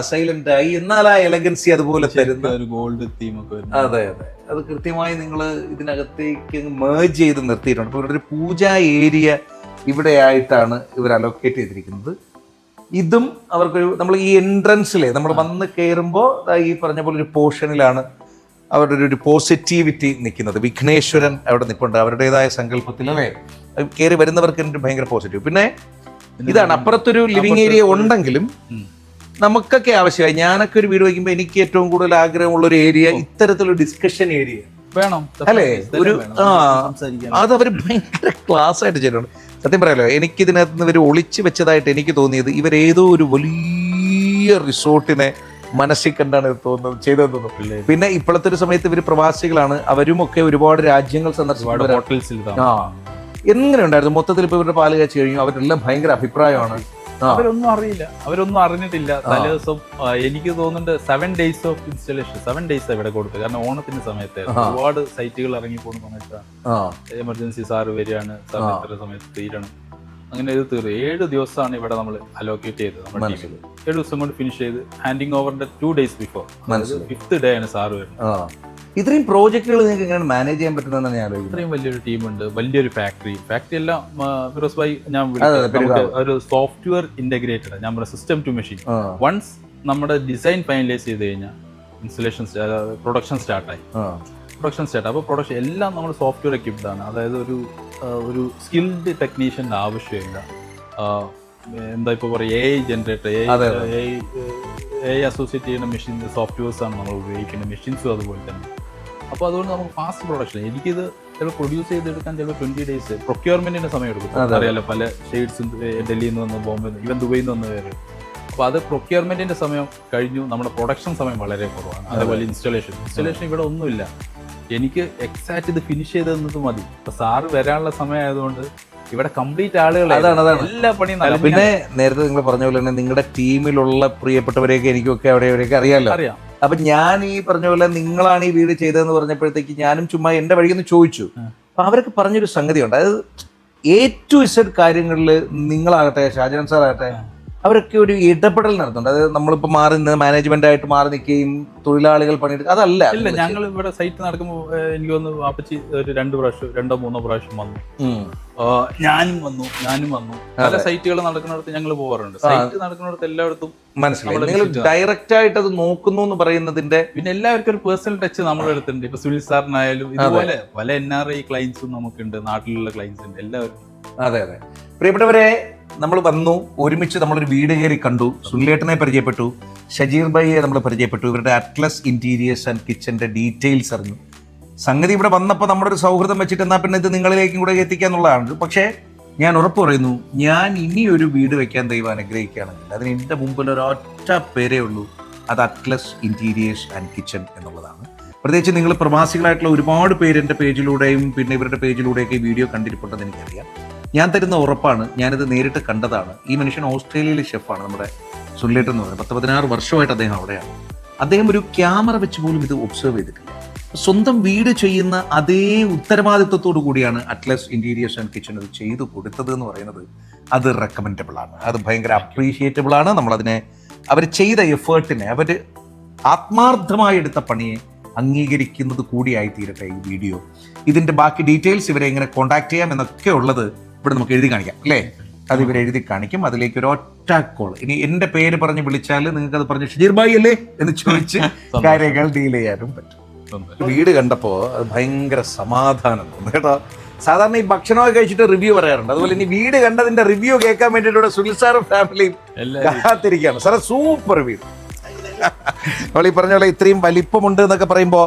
സൈലന്റ് ആയി എന്നാൽ ആ എലഗൻസി അതുപോലെ തരുന്ന ഒരു ഗോൾഡ് തീം ഒക്കെ. അതെ, അത് കൃത്യമായി നിങ്ങൾ ഇതിനകത്തേക്ക് മേർജ് ചെയ്ത് നിർത്തിയിട്ടുണ്ട്. ഇപ്പോൾ ഇവിടെ ഒരു പൂജാ ഏരിയ ഇവിടെ ആയിട്ടാണ് ഇവർ അലോക്കേറ്റ് ചെയ്തിരിക്കുന്നത്. ഇതും അവർക്കൊരു, നമ്മൾ ഈ എൻട്രൻസിലെ നമ്മൾ വന്ന് കയറുമ്പോൾ ഈ പറഞ്ഞ പോലെ ഒരു പോർഷനിലാണ് അവരുടെ ഒരു പോസിറ്റിവിറ്റി നിൽക്കുന്നത്. വിഘ്നേശ്വരൻ അവിടെ നിൽപ്പുണ്ട് അവരുടേതായ സങ്കല്പത്തിൽ അല്ലേ. കയറി വരുന്നവർക്ക് ഭയങ്കര പോസിറ്റീവ്. പിന്നെ ഇതാണ്, അപ്പുറത്തൊരു ലിവിങ് ഏരിയ ഉണ്ടെങ്കിലും നമുക്കൊക്കെ ആവശ്യമായി. ഞാനൊക്കെ ഒരു വീട് വയ്ക്കുമ്പോൾ എനിക്ക് ഏറ്റവും കൂടുതൽ ആഗ്രഹമുള്ള ഒരു ഏരിയ ഇത്തരത്തിലൊരു ഡിസ്കഷൻ ഏരിയ വേണം അല്ലേ. ഒരു അത് അവർ ഭയങ്കര ക്ലാസ് ആയിട്ട് ചെയ്തിട്ടുണ്ട്. സത്യം പറയാലോ, എനിക്കിതിനകത്ത് നിന്ന് ഇവർ ഒളിച്ചു വെച്ചതായിട്ട് എനിക്ക് തോന്നിയത് ഇവരേതോ ഒരു വലിയ റിസോർട്ടിനെ മനസ്സിൽ കണ്ടാണ് തോന്നുന്നത് ചെയ്തതെന്ന് തോന്നുന്നു. പിന്നെ ഇപ്പോഴത്തെ ഒരു സമയത്ത് ഇവർ പ്രവാസികളാണ്. അവരുമൊക്കെ ഒരുപാട് രാജ്യങ്ങൾ സന്ദർശിച്ചു. എങ്ങനെ ഉണ്ടായിരുന്നു മൊത്തത്തിൽ? ഇപ്പൊ ഇവരുടെ പാല് കാച്ചി കഴിഞ്ഞു, അവരെല്ലാം ഭയങ്കര അഭിപ്രായമാണ്. അവരൊന്നും അറിയില്ല, അവരൊന്നും അറിഞ്ഞിട്ടില്ല. തലേദിവസം എനിക്ക് തോന്നുന്നുണ്ട് 7 days ഓഫ് ഇൻസ്റ്റലേഷൻ, 7 days ഇവിടെ കൊടുത്തത്. കാരണം ഓണത്തിന്റെ സമയത്ത് ഒരുപാട് സൈറ്റുകൾ ഇറങ്ങി പോകുന്ന സമയത്താണ് എമർജൻസി സാറ് വരികയാണ്, സാർ ഇത്ര സമയത്ത് തീരണം, അങ്ങനെ ഇത് തീർന്നു. 7 ദിവസമാണ് ഇവിടെ നമ്മൾ അലോക്കേറ്റ് ചെയ്തത്. 7 ദിവസം കൊണ്ട് ഫിനിഷ് ചെയ്ത് ഹാൻഡിങ് ഓവറിന്റെ 2 days ബിഫോർ, 5th day ആണ് സാറ് വരുന്നത്. ഇത്രയും പ്രോജക്റ്റുകൾ നിങ്ങൾക്ക് എങ്ങനെ മാനേജ് ചെയ്യാൻ പറ്റുന്നതെന്ന് ഞാൻ ആലോചിക്കുന്നു. ഇത്രയും വലിയൊരു ടീമുണ്ട്, വലിയൊരു ഫാക്ടറി എല്ലാം ഫിറോസ് ഭായി ഞാൻ ഒരു സോഫ്റ്റ്വെയർ ഇന്റഗ്രേറ്റഡ്. ഞാൻ പറഞ്ഞ സിസ്റ്റം ടു മെഷീൻ. വൺസ് നമ്മുടെ ഡിസൈൻ ഫൈനലൈസ് ചെയ്ത് കഴിഞ്ഞാൽ ഇൻസ്റ്റലേഷൻ പ്രൊഡക്ഷൻ സ്റ്റാർട്ടായി. അപ്പോൾ പ്രൊഡക്ഷൻ എല്ലാം നമ്മൾ സോഫ്റ്റ്വെയർ എക്യുപ്ഡ് ആണ്. അതായത് ഒരു സ്കിൽഡ് ടെക്നീഷ്യൻ്റെ ആവശ്യമില്ല. എന്താ ഇപ്പോൾ പറയുക AI ജനറേറ്റർ AI അസോസിയേറ്റ് ചെയ്യുന്ന മെഷീൻ സോഫ്റ്റ്വെയർസ് ആണ് നമ്മൾ ഉപയോഗിക്കുന്ന മെഷീൻസും അതുപോലെ തന്നെ. അപ്പോൾ അതുകൊണ്ട് നമുക്ക് ഫാസ്റ്റ് പ്രൊഡക്ഷൻ, എനിക്കിത് ചിലപ്പോൾ പ്രൊഡ്യൂസ് ചെയ്തെടുക്കാൻ ചിലപ്പോൾ 20 days പ്രൊക്യൂർമെൻറ്റിൻ്റെ സമയം എടുക്കും. അറിയാലോ, പല ഷെയ്ഡ്സും ഡൽഹിയിൽ നിന്ന് വന്ന് ബോംബെ ഈവൻ ദുബൈയിൽ നിന്ന് വന്ന് വരും. അപ്പോൾ അത് പ്രൊക്യൂർമെൻറ്റിൻ്റെ സമയം കഴിഞ്ഞു, നമ്മുടെ പ്രൊഡക്ഷൻ സമയം വളരെ കുറവാണ്. അതേപോലെ ഇൻസ്റ്റലേഷൻ ഇവിടെ ഒന്നുമില്ല. എനിക്ക് എക്സാക്റ്റ് ഇത് ഫിനിഷ് ചെയ്ത് തന്നത് മതി. ഇപ്പൊ സാറ് വരാനുള്ള സമയമായതുകൊണ്ട് ഇവിടെ കംപ്ലീറ്റ് ആളുകൾ എല്ലാ പണിയും. പിന്നെ നേരത്തെ നിങ്ങൾ പറഞ്ഞ പോലെ തന്നെ നിങ്ങളുടെ ടീമിലുള്ള പ്രിയപ്പെട്ടവരെയൊക്കെ എനിക്കൊക്കെ അവിടെയൊക്കെ അറിയാം. അപ്പൊ ഞാൻ ഈ പറഞ്ഞ പോലെ നിങ്ങളാണ് ഈ വീട് ചെയ്തതെന്ന് പറഞ്ഞപ്പോഴത്തേക്ക് ഞാനും ചുമ്മാ എന്റെ വഴിയൊന്ന് ചോദിച്ചു. അപ്പൊ അവരൊക്കെ പറഞ്ഞൊരു സംഗതിയുണ്ട്, അതായത് A to Z കാര്യങ്ങളിൽ നിങ്ങളാകട്ടെ ഷാജഹാൻ സാറാകട്ടെ അവരൊക്കെ ഒരു ഇടപെടൽ നടത്തുന്നുണ്ട്. അതായത് നമ്മളിപ്പോൾ മാറി നിന്ന് മാനേജ്മെന്റ് ആയിട്ട് മാറി നിൽക്കുകയും തൊഴിലാളികൾ പണിയെടുക്കുക അതല്ല. ഇല്ല, ഞങ്ങൾ ഇവിടെ സൈറ്റ് നടക്കുമ്പോൾ എനിക്ക് വന്ന് വാപ്പച്ചി ഒരു 2-3 പ്രാവശ്യം വന്നു. ഞാനും വന്നു. പല സൈറ്റുകൾ നടക്കുന്നിടത്ത് ഞങ്ങൾ പോകാറുണ്ട്. സൈറ്റ് നടക്കുന്നിടത്ത് എല്ലായിടത്തും മനസ്സിലായി. നിങ്ങൾ ഡയറക്റ്റ് ആയിട്ട് അത് നോക്കുന്നു എന്ന് പറയുന്നതിന്റെ പിന്നെ എല്ലാവർക്കും ഒരു പേഴ്സണൽ ടച്ച് നമ്മുടെ അടുത്തുണ്ട്. ഇപ്പൊ സുനിൽ സാറിനായാലും ഇതുപോലെ പല NRI ക്ലയൻസും നമുക്കുണ്ട്, നാട്ടിലുള്ള ക്ലയൻസ് ഉണ്ട് എല്ലാവർക്കും. അതെ. പ്രിയപ്പെട്ടവരെ, നമ്മൾ വന്നു, ഒരുമിച്ച് നമ്മളൊരു വീട് കയറി കണ്ടു, സുനിലേട്ടനെ പരിചയപ്പെട്ടു, ഷജീർ ഭായിയെ നമ്മൾ പരിചയപ്പെട്ടു, ഇവരുടെ അറ്റ്ലസ് ഇന്റീരിയേഴ്സ് ആൻഡ് കിച്ചന്റെ ഡീറ്റെയിൽസ് അറിഞ്ഞു. സംഗതി ഇവിടെ വന്നപ്പോൾ നമ്മുടെ ഒരു സൗഹൃദം വെച്ചിട്ട് എന്നാൽ പിന്നെ ഇത് നിങ്ങളിലേക്കും കൂടെ എത്തിക്കാന്നുള്ളതാണ്. പക്ഷേ ഞാൻ ഉറപ്പ് പറയുന്നു, ഞാൻ ഇനി ഒരു വീട് വെക്കാൻ ദൈവം അനുഗ്രഹിക്കുകയാണെങ്കിൽ അതിന് എൻ്റെ മുമ്പിൽ ഒരൊറ്റ പേരേ ഉള്ളൂ, അത് അറ്റ്ലസ് ഇന്റീരിയേഴ്സ് ആൻഡ് കിച്ചൺ എന്നുള്ളതാണ്. പ്രത്യേകിച്ച് നിങ്ങൾ പ്രവാസികളായിട്ടുള്ള ഒരുപാട് പേര് എൻ്റെ പേജിലൂടെയും പിന്നെ ഇവരുടെ പേജിലൂടെയൊക്കെ ഈ വീഡിയോ കണ്ടിരിപ്പുണ്ടെന്ന് എനിക്കറിയാം. ഞാൻ തരുന്ന ഉറപ്പാണ്, ഞാനിത് നേരിട്ട് കണ്ടതാണ്. ഈ മനുഷ്യൻ ഓസ്ട്രേലിയയിലെ ഷെഫാണ്, നമ്മുടെ സുനിലേട്ടൻ എന്ന് പറയുന്നത്. 10-16 വർഷമായിട്ട് അദ്ദേഹം അവിടെയാണ്. അദ്ദേഹം ഒരു ക്യാമറ വെച്ച് പോലും ഇത് ഒബ്സർവ് ചെയ്തിട്ടില്ല. സ്വന്തം വീട് ചെയ്യുന്ന അതേ ഉത്തരവാദിത്വത്തോടു കൂടിയാണ് അറ്റ്ലസ് ഇന്റീരിയേഴ്സ് ആൻഡ് കിച്ചൺ ഇത് ചെയ്തു കൊടുത്തത് എന്ന് പറയുന്നത്. അത് റെക്കമെൻഡബിൾ ആണ്, അത് ഭയങ്കര അപ്രീഷിയേറ്റബിൾ ആണ്. നമ്മളതിനെ അവർ ചെയ്ത എഫേർട്ടിനെ, അവർ ആത്മാർത്ഥമായി എടുത്ത പണിയെ അംഗീകരിക്കുന്നത് കൂടിയായി തീരട്ടെ ഈ വീഡിയോ. ഇതിൻ്റെ ബാക്കി ഡീറ്റെയിൽസ് ഇവരെ എങ്ങനെ കോൺടാക്ട് ചെയ്യാം എന്നൊക്കെ ഉള്ളത് ഇവിടെ നമുക്ക് എഴുതി കാണിക്കാം അല്ലേ? അത് ഇവർ എഴുതി കാണിക്കും. അതിലേക്ക് ഒരു ഒറ്റ കോൾ, ഇനി എൻ്റെ പേര് പറഞ്ഞ് വിളിച്ചാൽ നിങ്ങൾക്ക് അത് പറഞ്ഞ് ഷജീർ ഭായി അല്ലേ എന്ന് ചോദിച്ച് കാര്യങ്ങൾ ഡീൽ ചെയ്യാനും പറ്റും. വീട് കണ്ടപ്പോൾ അത് ഭയങ്കര സമാധാനം തോന്നുന്നു കേട്ടോ. സാധാരണ ഈ ഭക്ഷണമൊക്കെ കഴിച്ചിട്ട് റിവ്യൂ പറയാറുണ്ട്, അതുപോലെ ഇനി വീട് കണ്ടതിന്റെ റിവ്യൂ കേൾക്കാൻ വേണ്ടിയിട്ട് സുനിൽ സാറും ഫാമിലിയും കാത്തിരിക്കുകയാണ്. സാറേ സൂപ്പർ വീട്. നമ്മൾ ഈ പറഞ്ഞ പോലെ ഇത്രയും വലിപ്പമുണ്ട് എന്നൊക്കെ പറയുമ്പോൾ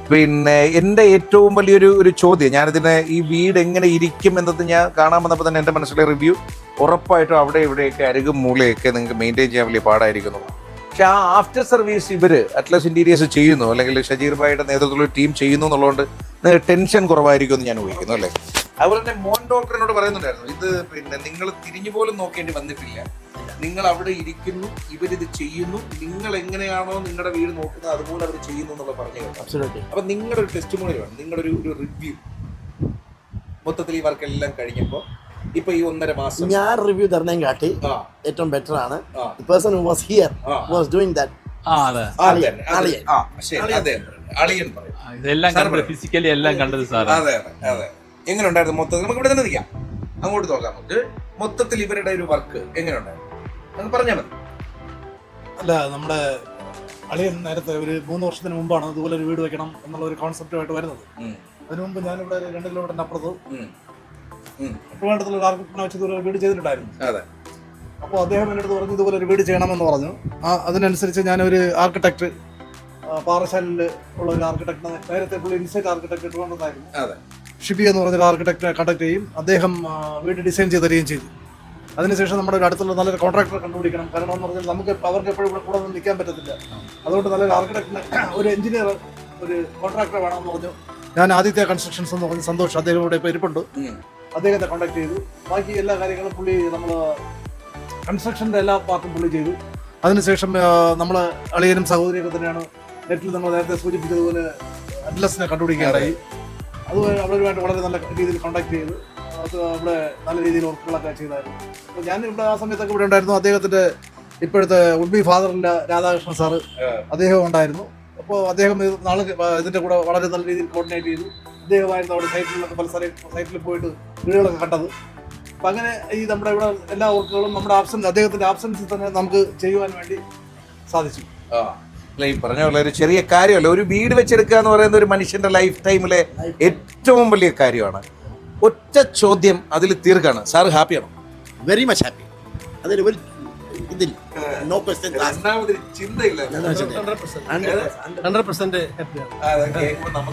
പിന്നെ എൻ്റെ ഏറ്റവും വലിയൊരു ചോദ്യം, ഞാനിതിനെ ഈ വീട് എങ്ങനെ ഇരിക്കും എന്നത് ഞാൻ കാണാൻ വന്നപ്പോൾ തന്നെ എൻ്റെ മനസ്സിലെ റിവ്യൂ ഉറപ്പായിട്ടും അവിടെ ഇവിടെയൊക്കെ അരുകും മൂലയൊക്കെ നിങ്ങൾക്ക് മെയിൻറ്റെയിൻ ചെയ്യാൻ വലിയ പാടായിരിക്കുന്നു. പക്ഷെ ആ ആഫ്റ്റർ സർവീസ് ഇവർ അറ്റ്ലസ് ഇന്റീരിയേഴ്സ് ചെയ്യുന്നു, അല്ലെങ്കിൽ ഷജീർ ഭായിയുടെ നേതൃത്വത്തിലുള്ള ടീം ചെയ്യുന്നു എന്നുള്ളതുകൊണ്ട് ടെൻഷൻ കുറവായിരിക്കും എന്ന് ഞാൻ ഊഹിക്കുന്നു അല്ലേ? അതുപോലെ തന്നെ മോൻ ഡോക്ടറിനോട് പറയുന്നുണ്ടായിരുന്നു, ഇത് പിന്നെ നിങ്ങൾ തിരിഞ്ഞു പോലും നോക്കേണ്ടി വന്നിട്ടില്ല, നിങ്ങൾ അവിടെ ഇരിക്കുന്നു, ഇവരിത് ചെയ്യുന്നു, നിങ്ങൾ എങ്ങനെയാണോ നിങ്ങളുടെ വീട് നോക്കുന്നത് അതുപോലെ അവർ ചെയ്യുന്നു എന്നുള്ള പറഞ്ഞു കേട്ടോ. അപ്പൊ നിങ്ങളുടെ ഒരു ടെസ്റ്റിമോണിയൽ വേണം, നിങ്ങളുടെ ഒരു റിവ്യൂ മൊത്തത്തിൽ ഈ വർക്ക് എല്ലാം കഴിഞ്ഞപ്പോൾ ഇപ്പൊ ഈ 1.5 മാസം ഞാൻ റിവ്യൂ തരുന്നേം കാട്ടി ഏറ്റവും ബെറ്റർ ആണ്. The person who was here was doing that. അളിയൻ പറയും ഇതെല്ലാം ഫിസിക്കലി എല്ലാം കണ്ടത് സാർ. അതെ. എങ്ങനെ ഉണ്ടായിരുന്നു മൊത്തത്തിൽ? നമുക്ക് ഇവിടെ തന്നെ നിൽക്കാം, അങ്ങോട്ട് നോക്കാം. നമുക്ക് മൊത്തത്തിൽ ഇവരുടെ ഒരു വർക്ക് എങ്ങനെ ഉണ്ടായിരുന്നു അത് പറഞ്ഞാൽ മതി. അല്ല, നമ്മുടെ അളിയൻ നേരത്തെ ഒരു 3 വർഷത്തിന് മുമ്പാണ് ഇതുപോലെ ഒരു വീട് വെക്കണം എന്നുള്ള ഒരു കോൺസെപ്റ്റുമായിട്ട് വരുന്നത്. അതിനു മുമ്പ് ഞാനിവിടെ 2 കിലോമീറ്ററിന് അപ്പുറത്ത് ട്രിവാൻഡ്രത്തുള്ള ഒരു ആർക്കിടെക്റ്റിനെ വെച്ച് ഇതുപോലെ വീട് ചെയ്തിട്ടുണ്ടായിരുന്നു. അപ്പോൾ അദ്ദേഹം എൻ്റെ അടുത്ത് പറഞ്ഞു ഇതുപോലെ ഒരു വീട് ചെയ്യണമെന്ന് പറഞ്ഞു. അതിനനുസരിച്ച് ഞാനൊരു ആർക്കിടെക്ട്, പാറശാലയിൽ ഉള്ള ഒരു ആർക്കിടെക്റ്റിനെ, നേരത്തെ പുള്ളി ഇൻസൈറ്റ് ആർക്കിടെക്ട് ട്രിവാൻഡ്രത്തായിരുന്നു, ഷിബി എന്ന് പറഞ്ഞൊരു ആർക്കിടെക്റ്റിനെ കോൺടാക്ട് ചെയ്യും. അദ്ദേഹം വീട് ഡിസൈൻ ചെയ്ത് തരികയും ചെയ്തു. അതിനുശേഷം നമ്മുടെ ഒരു അടുത്തുള്ള നല്ലൊരു കോൺട്രാക്ടറെ കണ്ടുപിടിക്കണം. കാരണം എന്ന് പറഞ്ഞാൽ നമുക്ക് അവർക്ക് എപ്പോഴും ഇവിടെ കൂടെ ഒന്നും നിൽക്കാൻ പറ്റത്തില്ല. അതുകൊണ്ട് നല്ലൊരു ആർക്കിടെക്റ്റിനെ, ഒരു എഞ്ചിനീയർ, ഒരു കോൺട്രാക്ടറെ വേണമെന്ന് പറഞ്ഞു. ഞാൻ ആദിത്യ കൺസ്ട്രക്ഷൻസ് എന്ന് പറഞ്ഞ സന്തോഷ്, അദ്ദേഹം ഇവിടെ ഇപ്പോൾ ഇരിപ്പുണ്ട്, അദ്ദേഹത്തെ കോൺടാക്ട് ചെയ്തു. ബാക്കി എല്ലാ കാര്യങ്ങളും പുള്ളി, നമ്മൾ കൺസ്ട്രക്ഷൻ്റെ എല്ലാ പാർട്ടും പുള്ളി ചെയ്തു. അതിനുശേഷം നമ്മൾ അളിയനും സഹോദരിയൊക്കെ തന്നെയാണ് നെറ്റിൽ നമ്മൾ നേരത്തെ സൂചിപ്പിച്ചതുപോലെ അറ്റ്ലസിനെ കണ്ടുപിടിക്കാറായി. അത് അവരുമായിട്ട് വളരെ നല്ല രീതിയിൽ കോൺടാക്ട് ചെയ്തു. അത് അവിടെ നല്ല രീതിയിൽ വർക്കുകളൊക്കെ ചെയ്തായിരുന്നു. അപ്പോൾ ഞാൻ ഇവിടെ ആ സമയത്തൊക്കെ ഇവിടെ ഉണ്ടായിരുന്നു. അദ്ദേഹത്തിൻ്റെ ഇപ്പോഴത്തെ ഉൾബി ഫാദറിൻ്റെ രാധാകൃഷ്ണൻ സാറ് അദ്ദേഹം ഉണ്ടായിരുന്നു. അപ്പോൾ അദ്ദേഹം നാളെ ഇതിൻ്റെ കൂടെ വളരെ നല്ല രീതിയിൽ കോർഡിനേറ്റ് ചെയ്തു. അദ്ദേഹമായിരുന്നു അവിടെ സൈറ്റിലൊക്കെ പല സൈറ്റിൽ പോയിട്ട് വീടുകളൊക്കെ കണ്ടത്. അപ്പം അങ്ങനെ ഈ നമ്മുടെ ഇവിടെ എല്ലാ വർക്കുകളും നമ്മുടെ അദ്ദേഹത്തിൻ്റെ ആബ്സൻസിൽ തന്നെ നമുക്ക് ചെയ്യുവാൻ വേണ്ടി സാധിച്ചു. അല്ല, ഈ പറഞ്ഞ പോലെ ഒരു ചെറിയ കാര്യമല്ല, ഒരു വീട് വെച്ചെടുക്കുക എന്ന് പറയുന്ന ഒരു മനുഷ്യന്റെ ലൈഫ് ടൈമിലെ ഏറ്റവും വലിയ കാര്യമാണ്. ഒറ്റ ചോദ്യം അതിൽ തീർക്കാണ്, സാർ ഹാപ്പിയാണോ? Very much happy. അതിന് ഒരു ഇതിൽ നോ ക്വസ്റ്റ്യൻ ചിന്തയില്ല 100% ഹാപ്പിയാണ്.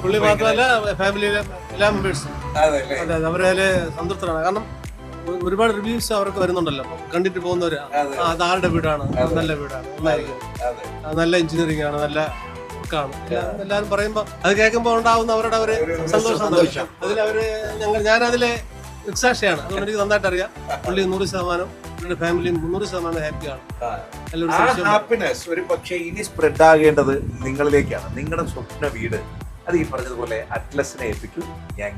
പുള്ളി മാത്രമല്ല ഫാമിലിയിലെ എല്ലാ മെമ്പേഴ്സും അവരെ സംതൃപ്തരാണ്. കാരണം ഒരുപാട് റിവ്യൂസ് അവർക്ക് വരുന്നുണ്ടല്ലോ. അപ്പം കണ്ടിട്ട് പോകുന്നവര് അത് ആരുടെ വീടാണ്, നല്ല വീടാണ്, നന്നായിരിക്കും, നല്ല എഞ്ചിനീയറിംഗ് ആണ്, നല്ല വർക്കാണ്, എല്ലാവരും പറയുമ്പോൾ അത് കേൾക്കുമ്പോൾ ഉണ്ടാവുന്ന അവരുടെ ഒരു സന്തോഷം അതിലവര് ഞാനതിലെ ദൃക്സാക്ഷിയാണ്. അതുകൊണ്ട് എനിക്ക് നന്നായിട്ട് അറിയാം പുള്ളി 100%, പുള്ളിയുടെ ഫാമിലിയും 100% ഹാപ്പിയാണ്. ഹാപ്പിനെസ് ഒരു പക്ഷേ ഇനി സ്പ്രെഡ് ആകേണ്ടത് നിങ്ങളിലേക്കാണ്. നിങ്ങളുടെ സ്വപ്ന വീട് അത് ഈ പറഞ്ഞതുപോലെ അറ്റ്ലസിനെ ഏൽപ്പിക്കും. ഞാൻ